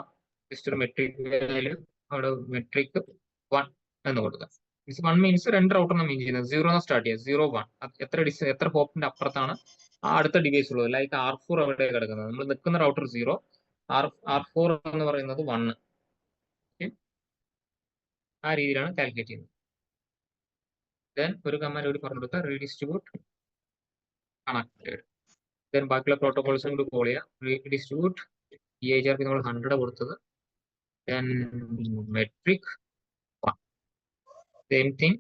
ജസ്റ്റ് ഒരു മെട്രിക് വാല്യൂ അവിടെ മെട്രിക് 1 എന്ന് കൊടുക്കുക. 1 മീൻസ് 2 റൗട്ടറിനെ മീൻ ചെയ്യുന്നത്. 0 സ്റ്റാർട്ട് ചെയ്യുക, 0 1 എത്ര ഹോപ്പിന്റെ അപ്പുറത്താണ് ആ അടുത്ത ഡിവൈസ് ഉള്ളത്. ലൈക്ക് R4 അവിടെ കിടക്കുന്നത്. നമ്മൾ നിൽക്കുന്ന റൗട്ടർ 0, R4 എന്ന് പറയുന്നത് 1. ആ രീതിയിലാണ് കാൽക്കുലേറ്റ് ചെയ്യുന്നത്. ദെൻ ഒരു കമാൻഡ് കൂടി പറഞ്ഞു കൊടുക്കുക, റീഡിസ്ട്രിബ്യൂട്ട് കണക്റ്റഡ്. ദെൻ ബാക്കിയുള്ള പ്രോട്ടോകോൾസും കൂടി കോൾ ചെയ്യാം. റീഡിസ്ട്രിബ്യൂട്ട് EAGRP നമ്മൾ 100 കൊടുത്തത്. Then metric 1. Same thing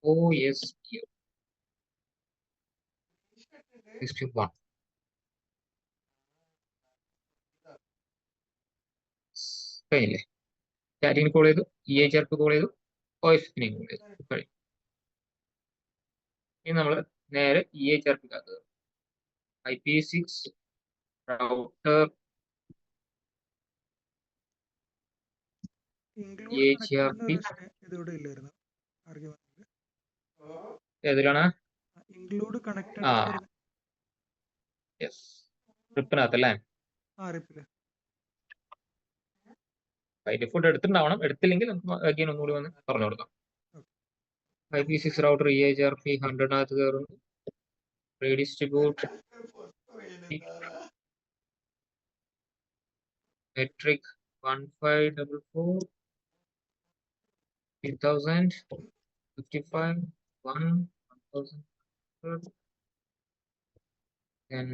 OSPF 1. കഴിഞ്ഞില്ലേ? സ്റ്റാറ്റിക്കിനെ കോൾ ചെയ്തു, EAGRP കോൾ ചെയ്തു, OSPനെ കോൾ ചെയ്തു. കഴിഞ്ഞു. ഇനി നമ്മൾ നേരെ EAGRP-കകത്ത് IP6 റൗട്ടർ EAGRP ഏതിലാണ്? ആ യെസ്, റിപ്പിനകത്തല്ലേ? ബൈ ഡിഫോൾട്ട് എടുത്തിട്ടുണ്ടാവണം. എടുത്തില്ലെങ്കിൽ നമുക്ക് അഗൈൻ ഒന്നുകൂടി വന്ന് പറഞ്ഞു കൊടുക്കാം. IP6 റൗട്ടർ EAGRP 100-നകത്ത് കയറുന്നു. Redistribute metric 1544 3000 55 1 1000. Then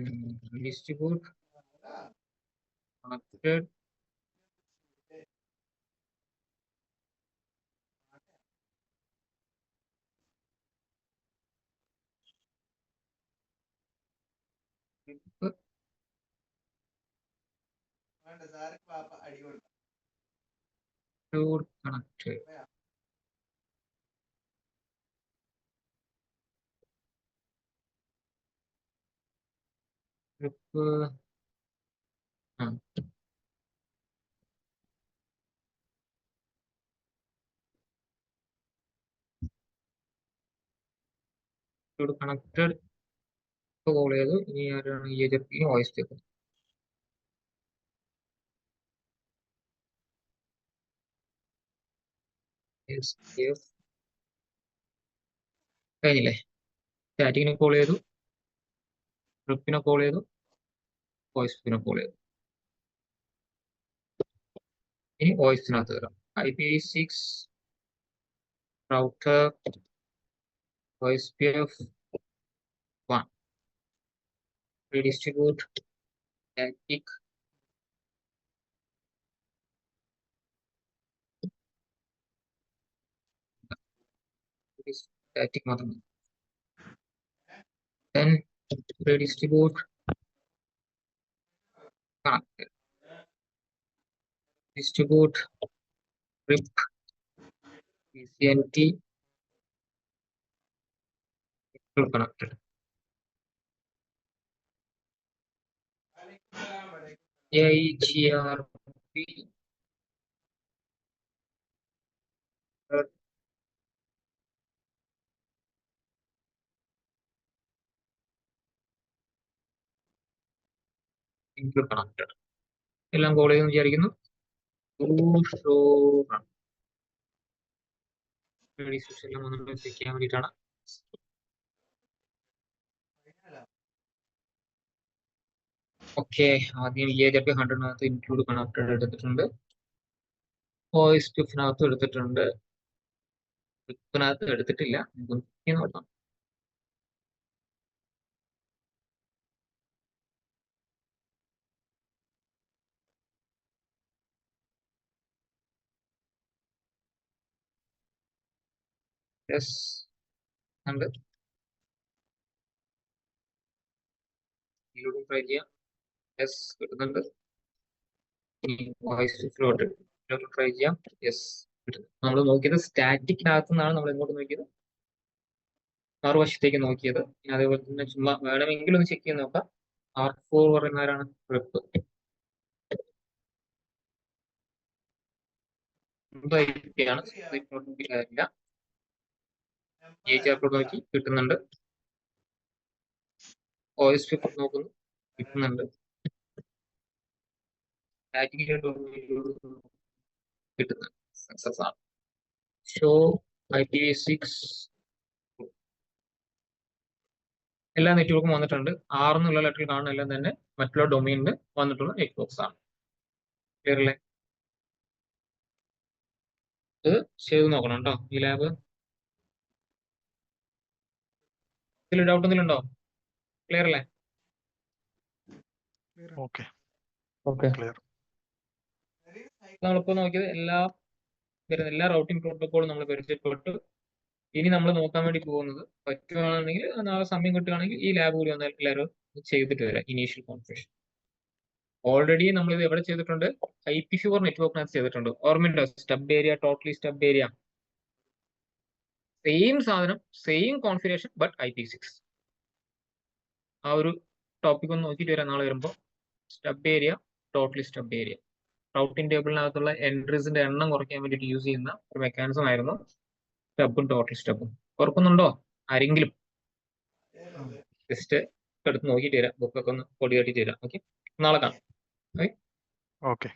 redistribute connected. Connected. Connected call ചെയ്തു. ഇനി ആരാണ്? EAGRP വോയിസ് ചെയ്തു. കഴിഞ്ഞില്ലേ? സ്റ്റാറ്റിക്കിനെ കോൾ ചെയ്തു, റിപ്പിനെ കോൾ ചെയ്തു, വോയിസിനെ കോൾ ചെയ്തു. ഇനി വോയിസിനകത്ത് കയറാം. IP6 router OSPF 1 redistribute static മാത്രം. Then redistribute connected. Distribute RIP CCNT connected. AIGRP include connected. എല്ലാം കോൾ ചെയ്തെന്ന് വിചാരിക്കുന്നു. എല്ലാം ഒന്ന് ചെക്ക് ചെയ്യാൻ വേണ്ടിയിട്ടാണ്. ഓക്കെ, ആദ്യം EAJP 100-നകത്ത് ഇൻക്ലൂഡ് കണക്റ്റഡ് എടുത്തിട്ടുണ്ട്. വോയിസ് സ്റ്റിഫിനകത്ത് എടുത്തിട്ടുണ്ട്. സ്റ്റിഫിനകത്ത് എടുത്തിട്ടില്ല. നോക്കാം. യെസ് ഉണ്ട്. ഇതിലൂടെ ട്രൈ ചെയ്യാം. യെസ് കിട്ടുന്നുണ്ട്. വോയിസ് ട്രൈ ചെയ്യാം. യെസ് നമ്മൾ നോക്കിയത് സ്റ്റാറ്റിക്കിനകത്ത് നിന്നാണ് നമ്മൾ ഇങ്ങോട്ട് നോക്കിയത്, മറുവശത്തേക്ക് നോക്കിയത്. അതേപോലെ തന്നെ ചുമ്മാ വേണമെങ്കിലും ഒന്ന് ചെക്ക് ചെയ്ത് നോക്കാം. R4 പറയുന്നവരാണ് റിപ്പ്. നോക്കി കിട്ടുന്നുണ്ട്. വോയിസ് സ്റ്റിഫ് നോക്കുന്നു, കിട്ടുന്നുണ്ട്. കിട്ടുന്നുണ്ട്. സക്സസ് ആണ്. ഷോ IPv6 എല്ലാ നെറ്റ്വർക്കും വന്നിട്ടുണ്ട്. 6 എന്നുള്ള ലെറ്ററിൽ കാണുന്ന എല്ലാം തന്നെ മറ്റുള്ള ഡൊമൈനിന് വന്നിട്ടുള്ള നെറ്റ്വർക്ക്സ് ആണ്. ക്ലിയർ അല്ലേ? ഇത് ചെയ്ത് നോക്കണം കേട്ടോ ഈ ലാബ്. ഇതിൽ ഡൗട്ട് എന്തെങ്കിലും ഉണ്ടോ? ക്ലിയർ അല്ലേ? Okay okay. ക്ലിയർ. നമ്മളിപ്പോ നോക്കിയത് എല്ലാ റൗട്ടിംഗ് പ്രോട്ടോക്കോളും നമ്മൾ പരിചയപ്പെട്ടു. ഇനി നമ്മൾ നോക്കാൻ വേണ്ടി പോകുന്നത്, പറ്റുകയാണെങ്കിൽ നാളെ സമയം കിട്ടുകയാണെങ്കിൽ ഈ ലാബ് കൂടി വന്നാൽ എല്ലാവരും ചെയ്തിട്ട് വരാം. ഇനീഷ്യൽ കോൺഫിഗറേഷൻ ഓൾറെഡി നമ്മൾ ഇത് എവിടെ ചെയ്തിട്ടുണ്ട്? IPv4 നെറ്റ്വർക്കിനകത്ത് ചെയ്തിട്ടുണ്ട്. ഓർമ്മയുണ്ടോ? Stub area, totally stub area, same സാധനം, സെയിം കോൺഫിഗറേഷൻ, ബട്ട് IPv6. ആ ഒരു ടോപ്പിക് ഒന്ന് നോക്കിയിട്ട് വരാം നാളെ വരുമ്പോൾ. Stub area, totally stub area, routing ടേബിളിനകത്തുള്ള എൻട്രീസിന്റെ എണ്ണം കുറയ്ക്കാൻ വേണ്ടിയിട്ട് യൂസ് ചെയ്യുന്ന ഒരു മെക്കാനിസം ആയിരുന്നു സ്റ്റബും ടോട്ടൽ സ്റ്റബും. ഓർക്കുന്നുണ്ടോ ആരെങ്കിലും? ജസ്റ്റ് എടുത്ത് നോക്കിയിട്ട് വരാം, ബുക്കൊക്കെ ഒന്ന് പൊടി തട്ടിട്ട് വരാം. ഓക്കെ, നാളെ കാണാം. ഓക്കെ.